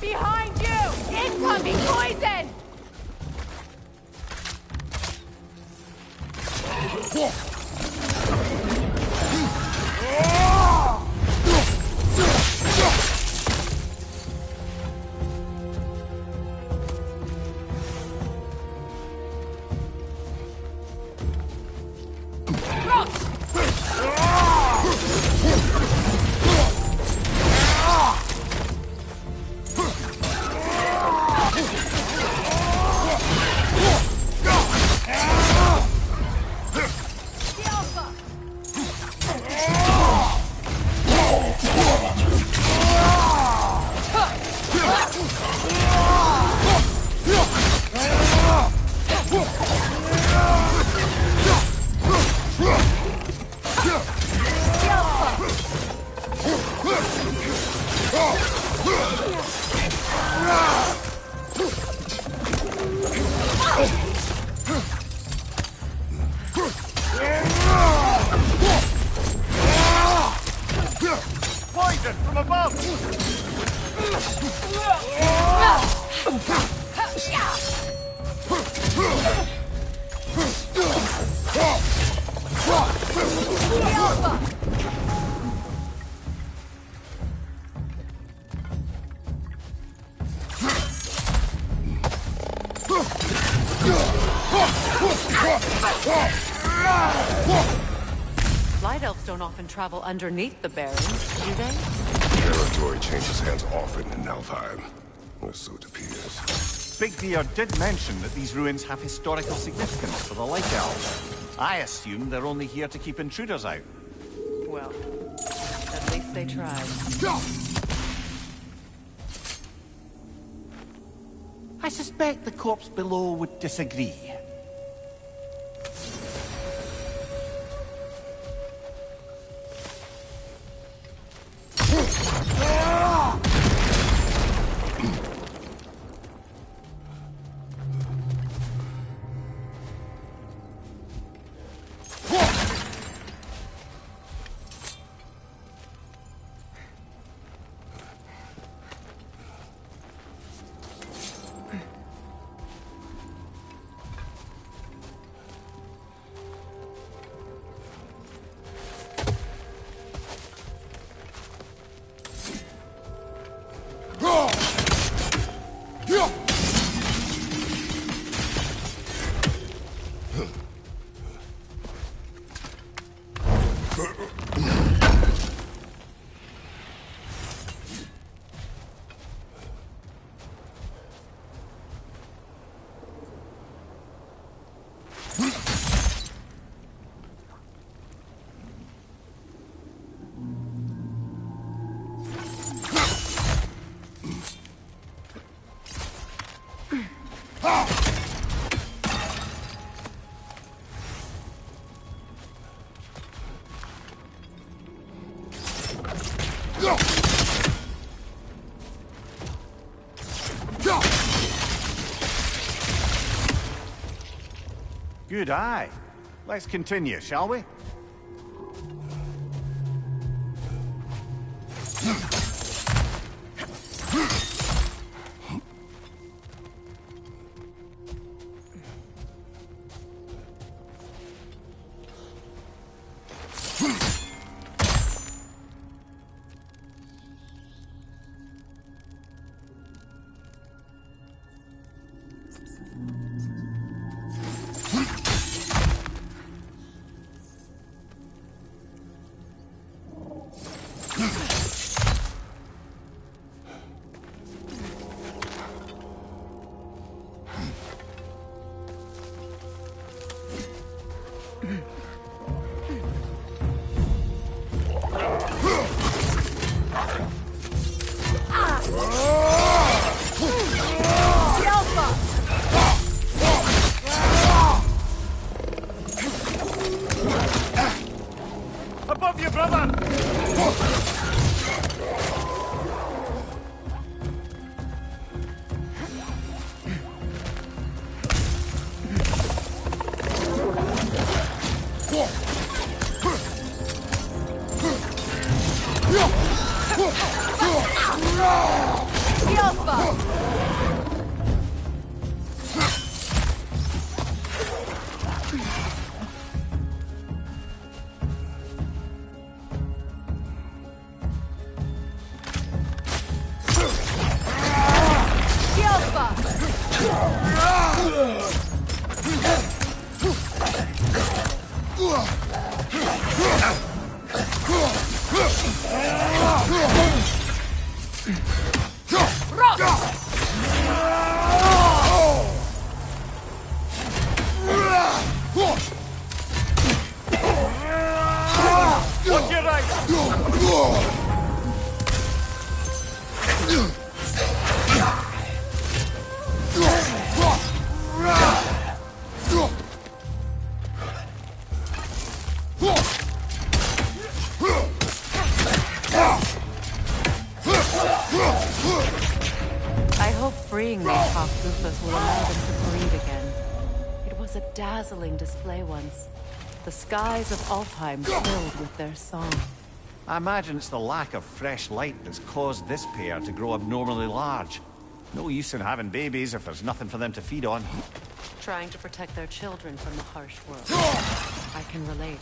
Behind you! Incoming poison! Poison from above! Light elves don't often travel underneath the barons, do they? Territory changes hands often in Alfheim. Or so it appears. Big Beard did mention that these ruins have historical significance for the Light Elves. I assume they're only here to keep intruders out. Well, at least they tried. I suspect the corpse below would disagree. Good eye. Let's continue, shall we? Above you, brother! What's your right? freeing these half-Goofas will allow them to breed again. It was a dazzling display once. The skies of Alfheim filled with their song. I imagine it's the lack of fresh light that's caused this pair to grow abnormally large. No use in having babies if there's nothing for them to feed on. Trying to protect their children from the harsh world. I can relate.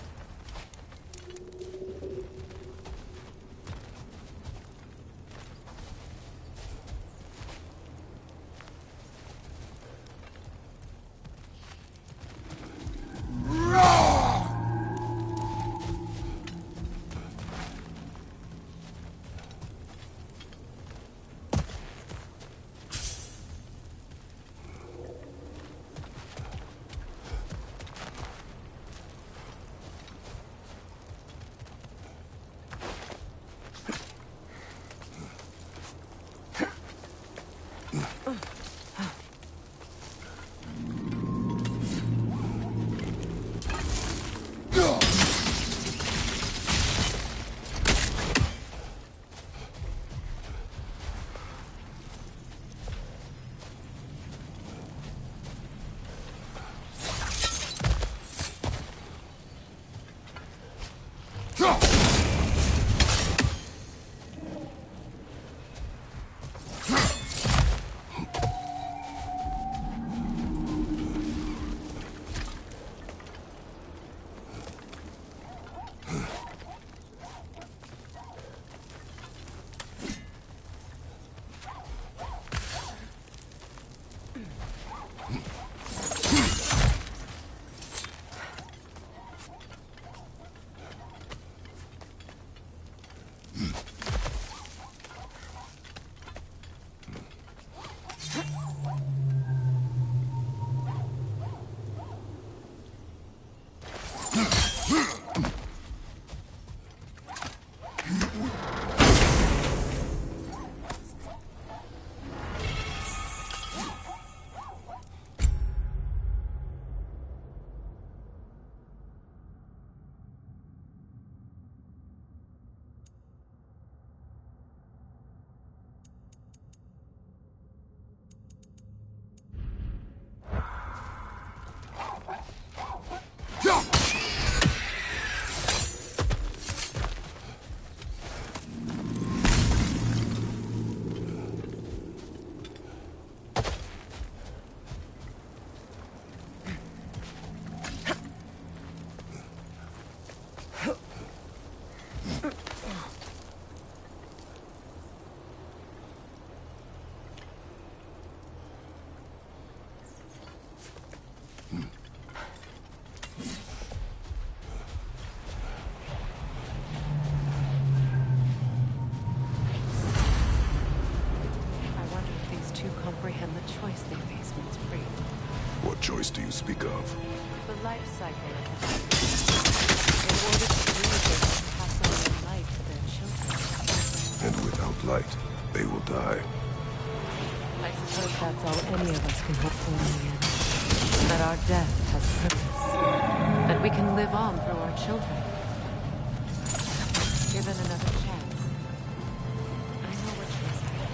comprehend the choice they face once free. What choice do you speak of? The life cycle of the in order to leave, they must pass on their light to their children. And without light, they will die. I suppose that's all any of us can hope for in the end. That our death has purpose. That we can live on through our children. Given another chance, I know what you're saying.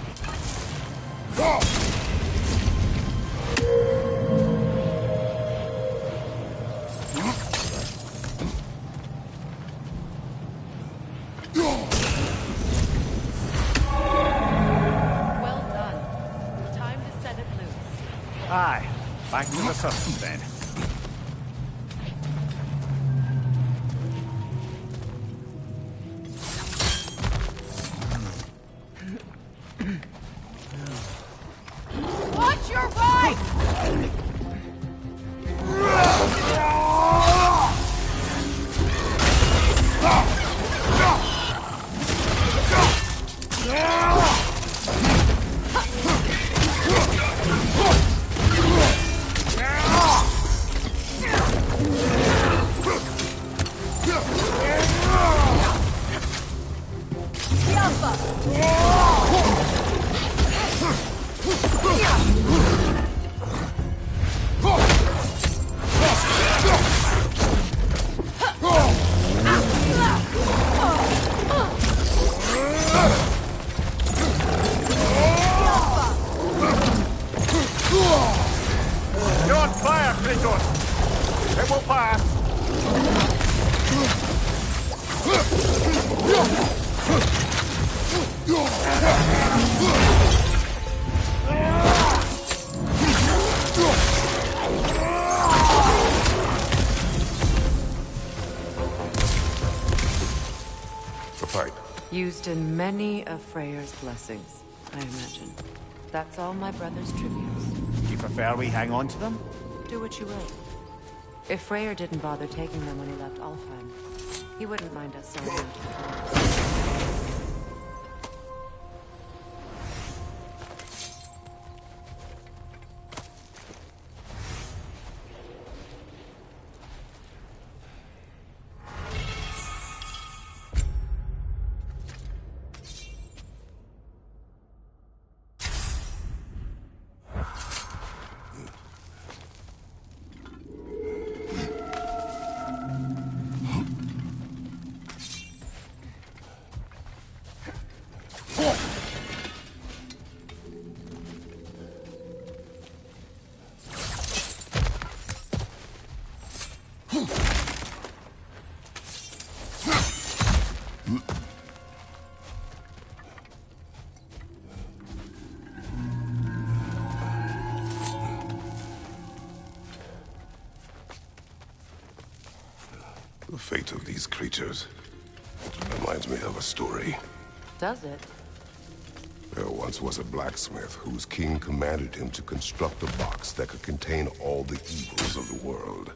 Well done. Time to set it loose. Aye. Back to the substance then. Watch your right! fast! The fight. Used in many of Freyr's blessings, I imagine. That's all my brother's tributes. You prefer we hang on to them? Do what you will. If Freyr didn't bother taking them when he left Alfheim, he wouldn't mind us selling them to the Dawn. The fate of these creatures reminds me of a story. Does it? There once was a blacksmith whose king commanded him to construct a box that could contain all the evils of the world.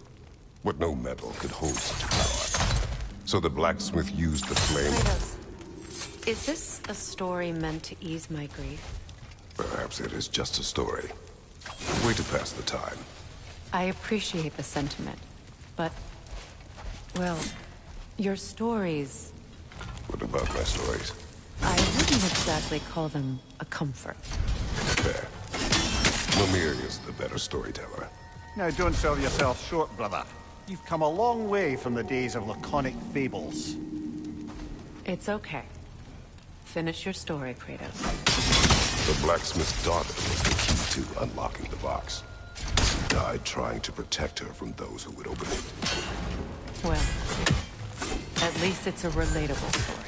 But no metal could hold such power. So the blacksmith used the flame... Kratos, is this a story meant to ease my grief? Perhaps it is just a story. A way to pass the time. I appreciate the sentiment, but... well, your stories... What about my stories? I wouldn't exactly call them a comfort. Fair. Mimir is the better storyteller. Now, don't sell yourself short, brother. You've come a long way from the days of laconic fables. It's okay. Finish your story, Kratos. The blacksmith's daughter was the key to unlocking the box. She died trying to protect her from those who would open it. Well, at least it's a relatable story.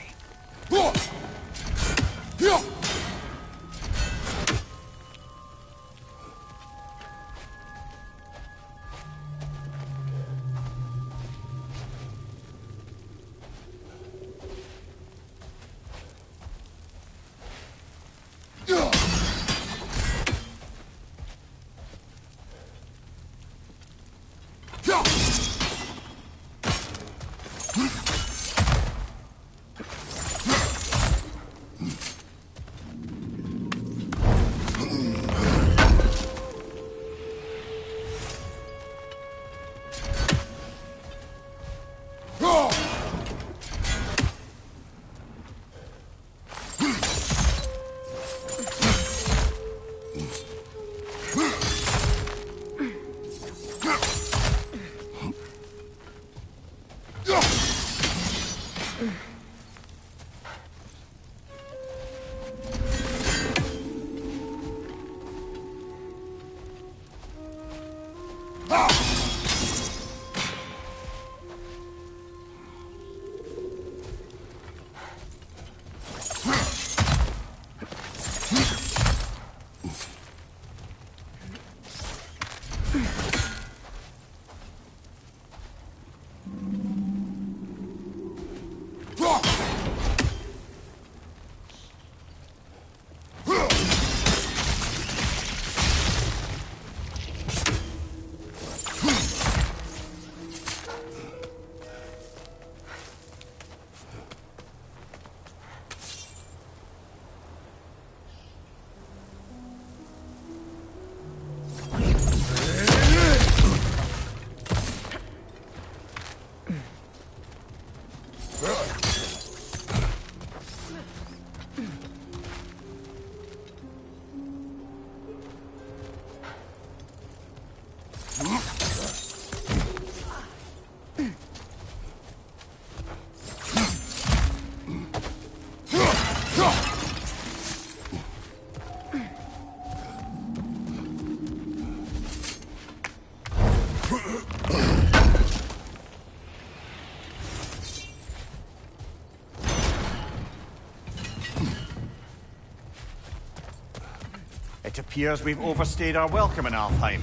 It appears we've overstayed our welcome in Alfheim.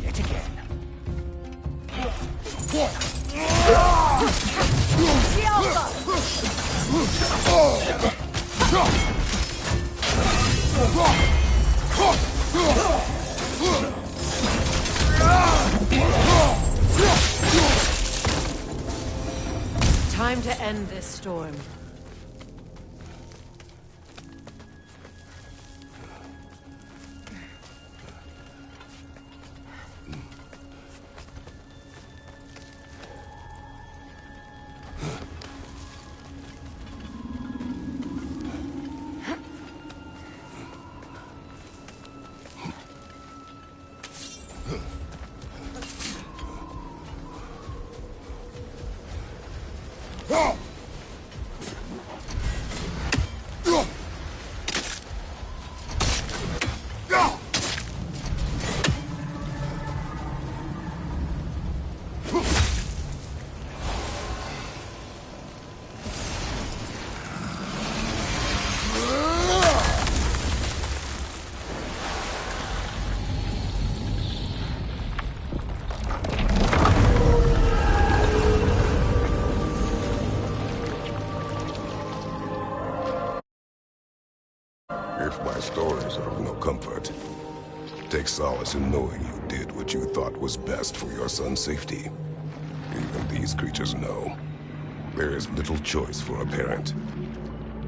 Yet again. Time to end this storm. If my stories are of no comfort, take solace in knowing you did what you thought was best for your son's safety. Even these creatures know. There is little choice for a parent.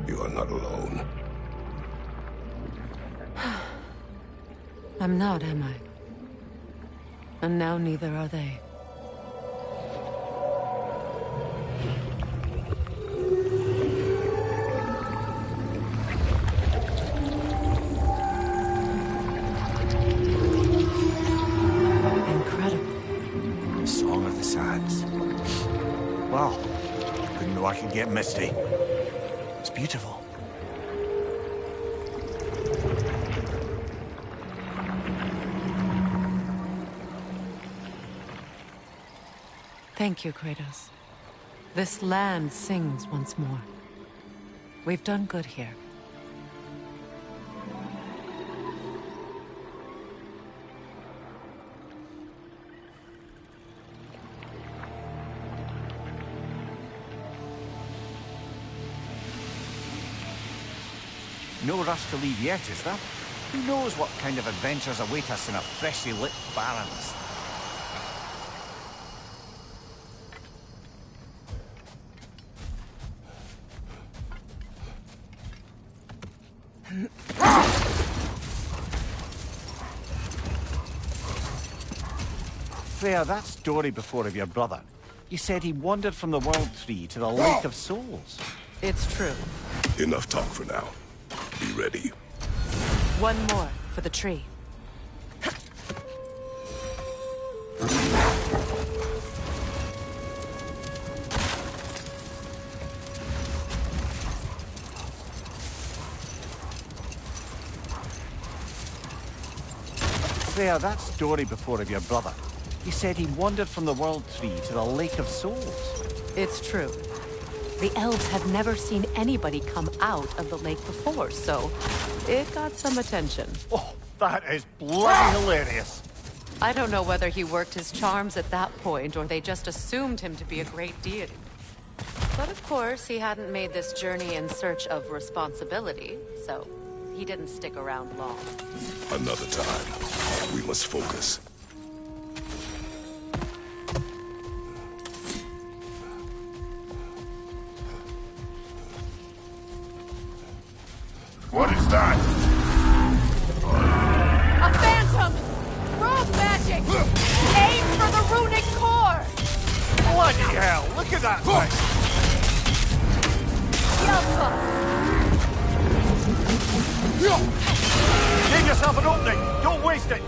You are not alone. I'm not, am I? And now neither are they. Incredible. Song of the Sands. Well, didn't know I could get misty. It's beautiful. Thank you, Kratos. This land sings once more. We've done good here. No rush to leave yet, is there? Who knows what kind of adventures await us in a freshly lit Barrens? Freya, that story before of your brother. You said he wandered from the World Tree to the Lake of Souls. It's true. Enough talk for now. Be ready. One more for the tree. Freya, that story before of your brother. You said he wandered from the World Tree to the Lake of Souls. It's true. The elves had never seen anybody come out of the lake before, so it got some attention. Oh, that is bloody hilarious. I don't know whether he worked his charms at that point or they just assumed him to be a great deity. But of course, he hadn't made this journey in search of responsibility, so he didn't stick around long. Another time. We must focus. What is that? A phantom! Rogue magic! Aim for the runic core! Bloody hell, look at that thing! Give yourself an opening, don't waste it!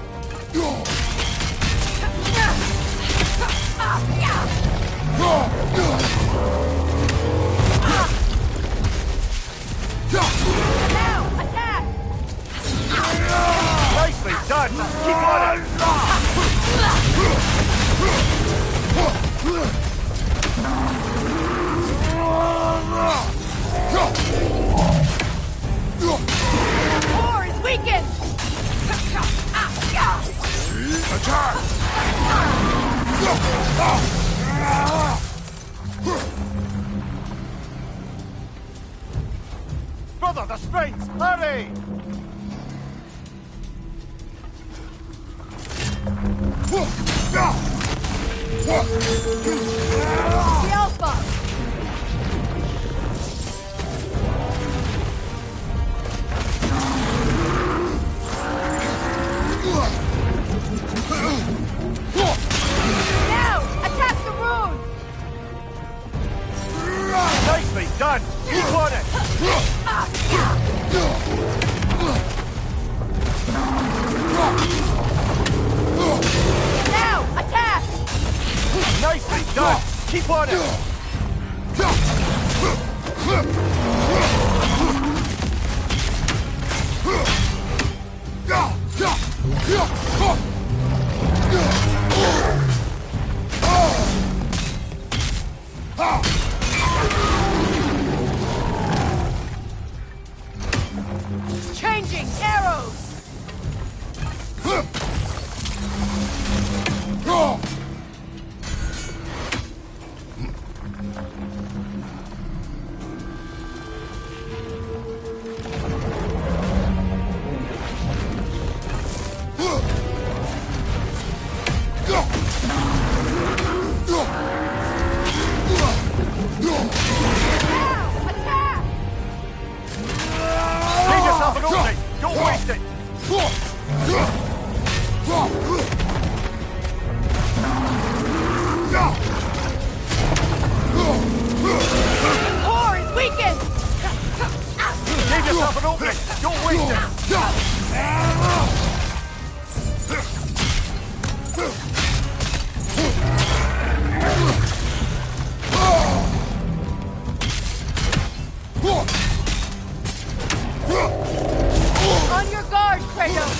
Now, attack! Nicely done! Keep on it! Core is weakened! Hurry! The Alpha! Now! Attack the rune! Nicely done! Keep on it! Now! Attack! Nicely done! Keep on it! Changing arrows! Now! Attack! Leave yourself an opening! Don't waste it! Core is weakened! Leave yourself an opening! Don't waste it! On your guard, Kratos!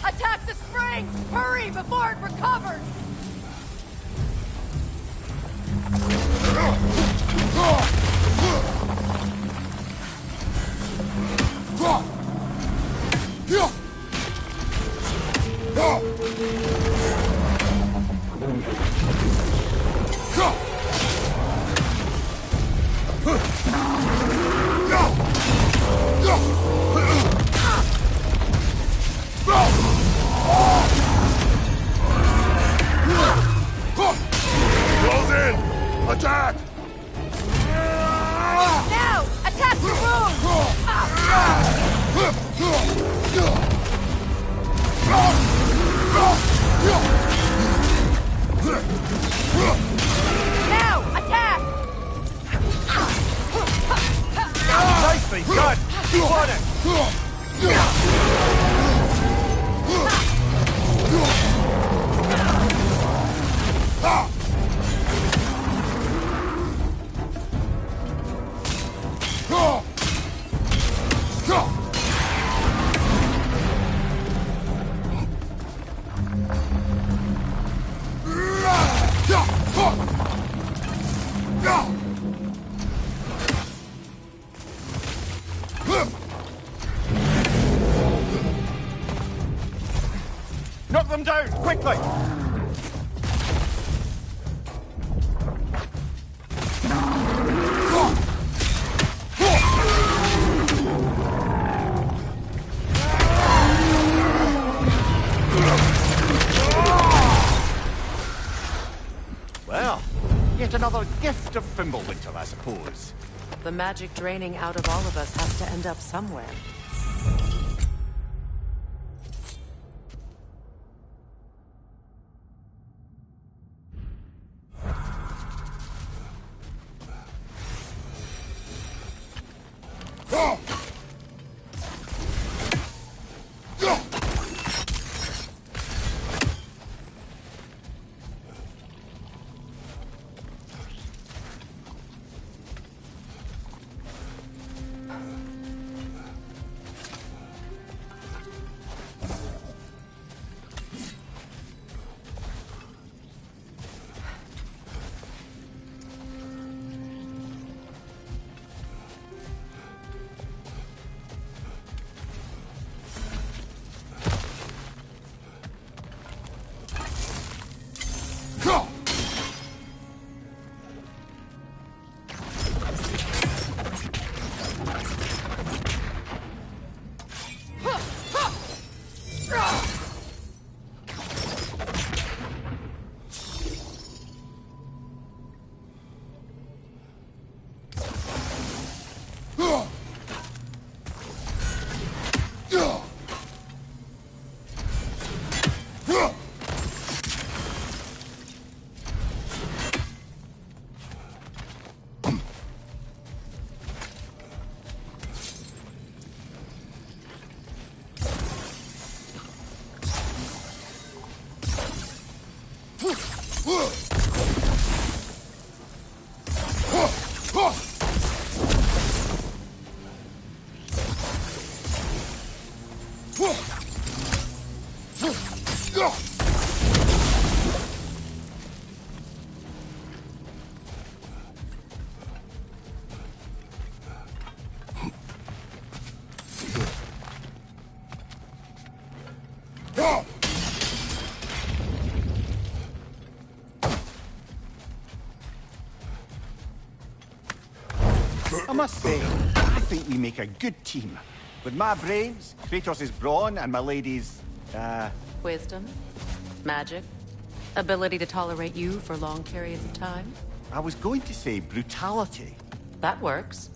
Attack the springs! Hurry before it recovers! Close in! Attack! Now! Attack the rune! Now! Attack! Nicely done! Keep on it! Knock them down, quickly! Well, yet another gift of Fimbulwinter, I suppose. The magic draining out of all of us has to end up somewhere. I must say, I think we make a good team. With my brains, Kratos' brawn, and my lady's, Wisdom, magic, ability to tolerate you for long periods of time. I was going to say brutality. That works.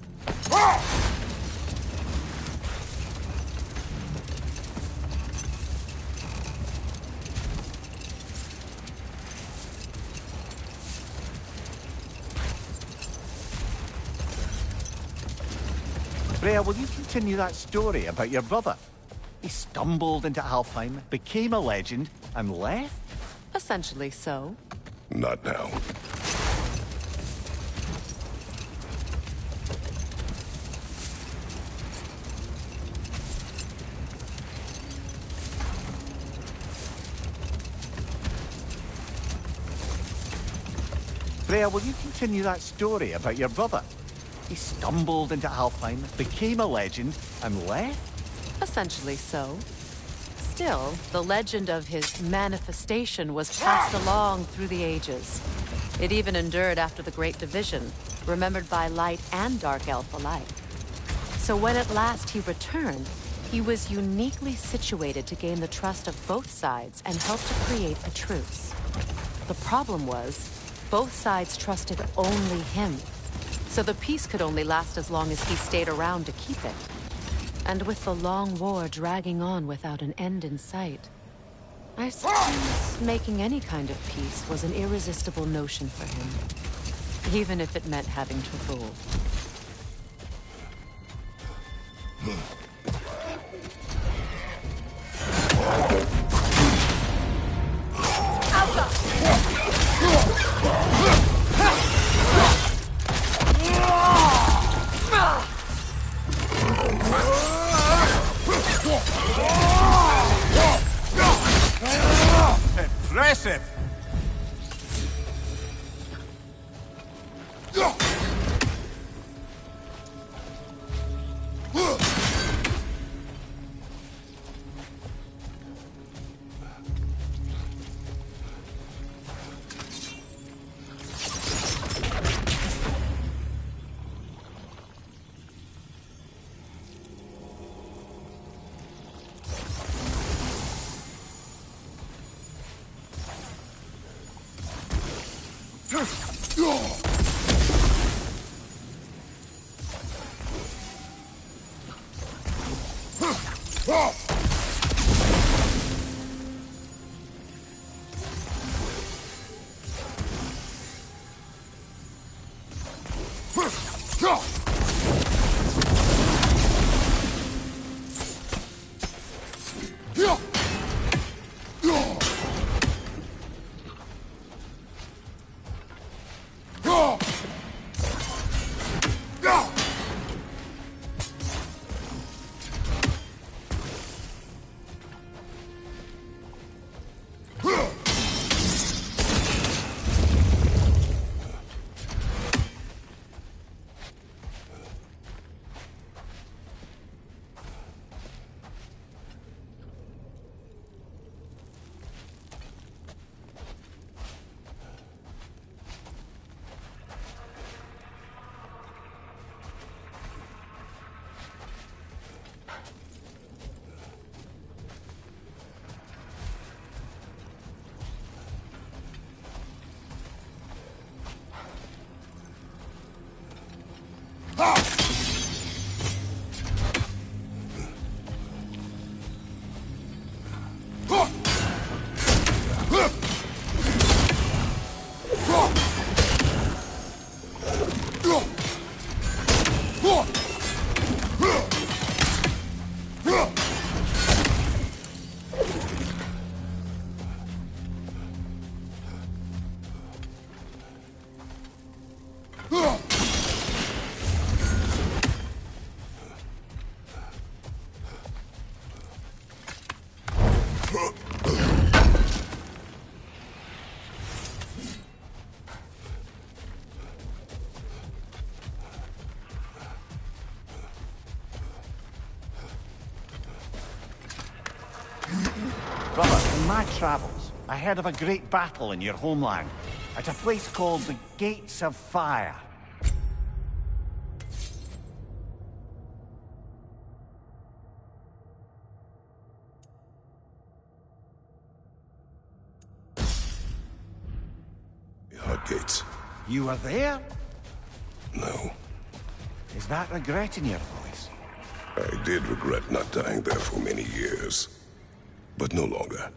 Freya, will you continue that story about your brother? He stumbled into Alfheim, became a legend, and left? Essentially so. Not now. Freya, will you continue that story about your brother? He stumbled into Alfheim, became a legend, and left? Essentially so. Still, the legend of his manifestation was passed along through the ages. It even endured after the Great Division, remembered by Light and Dark Elf alike. So when at last he returned, he was uniquely situated to gain the trust of both sides and help to create a truce. The problem was, both sides trusted only him. So the peace could only last as long as he stayed around to keep it. And with the long war dragging on without an end in sight, I suppose making any kind of peace was an irresistible notion for him, even if it meant having to rule. Impressive! Brother, in my travels, I heard of a great battle in your homeland, at a place called the Gates of Fire. gates. You were there? No. Is that regret in your voice? I did regret not dying there for many years. But no longer.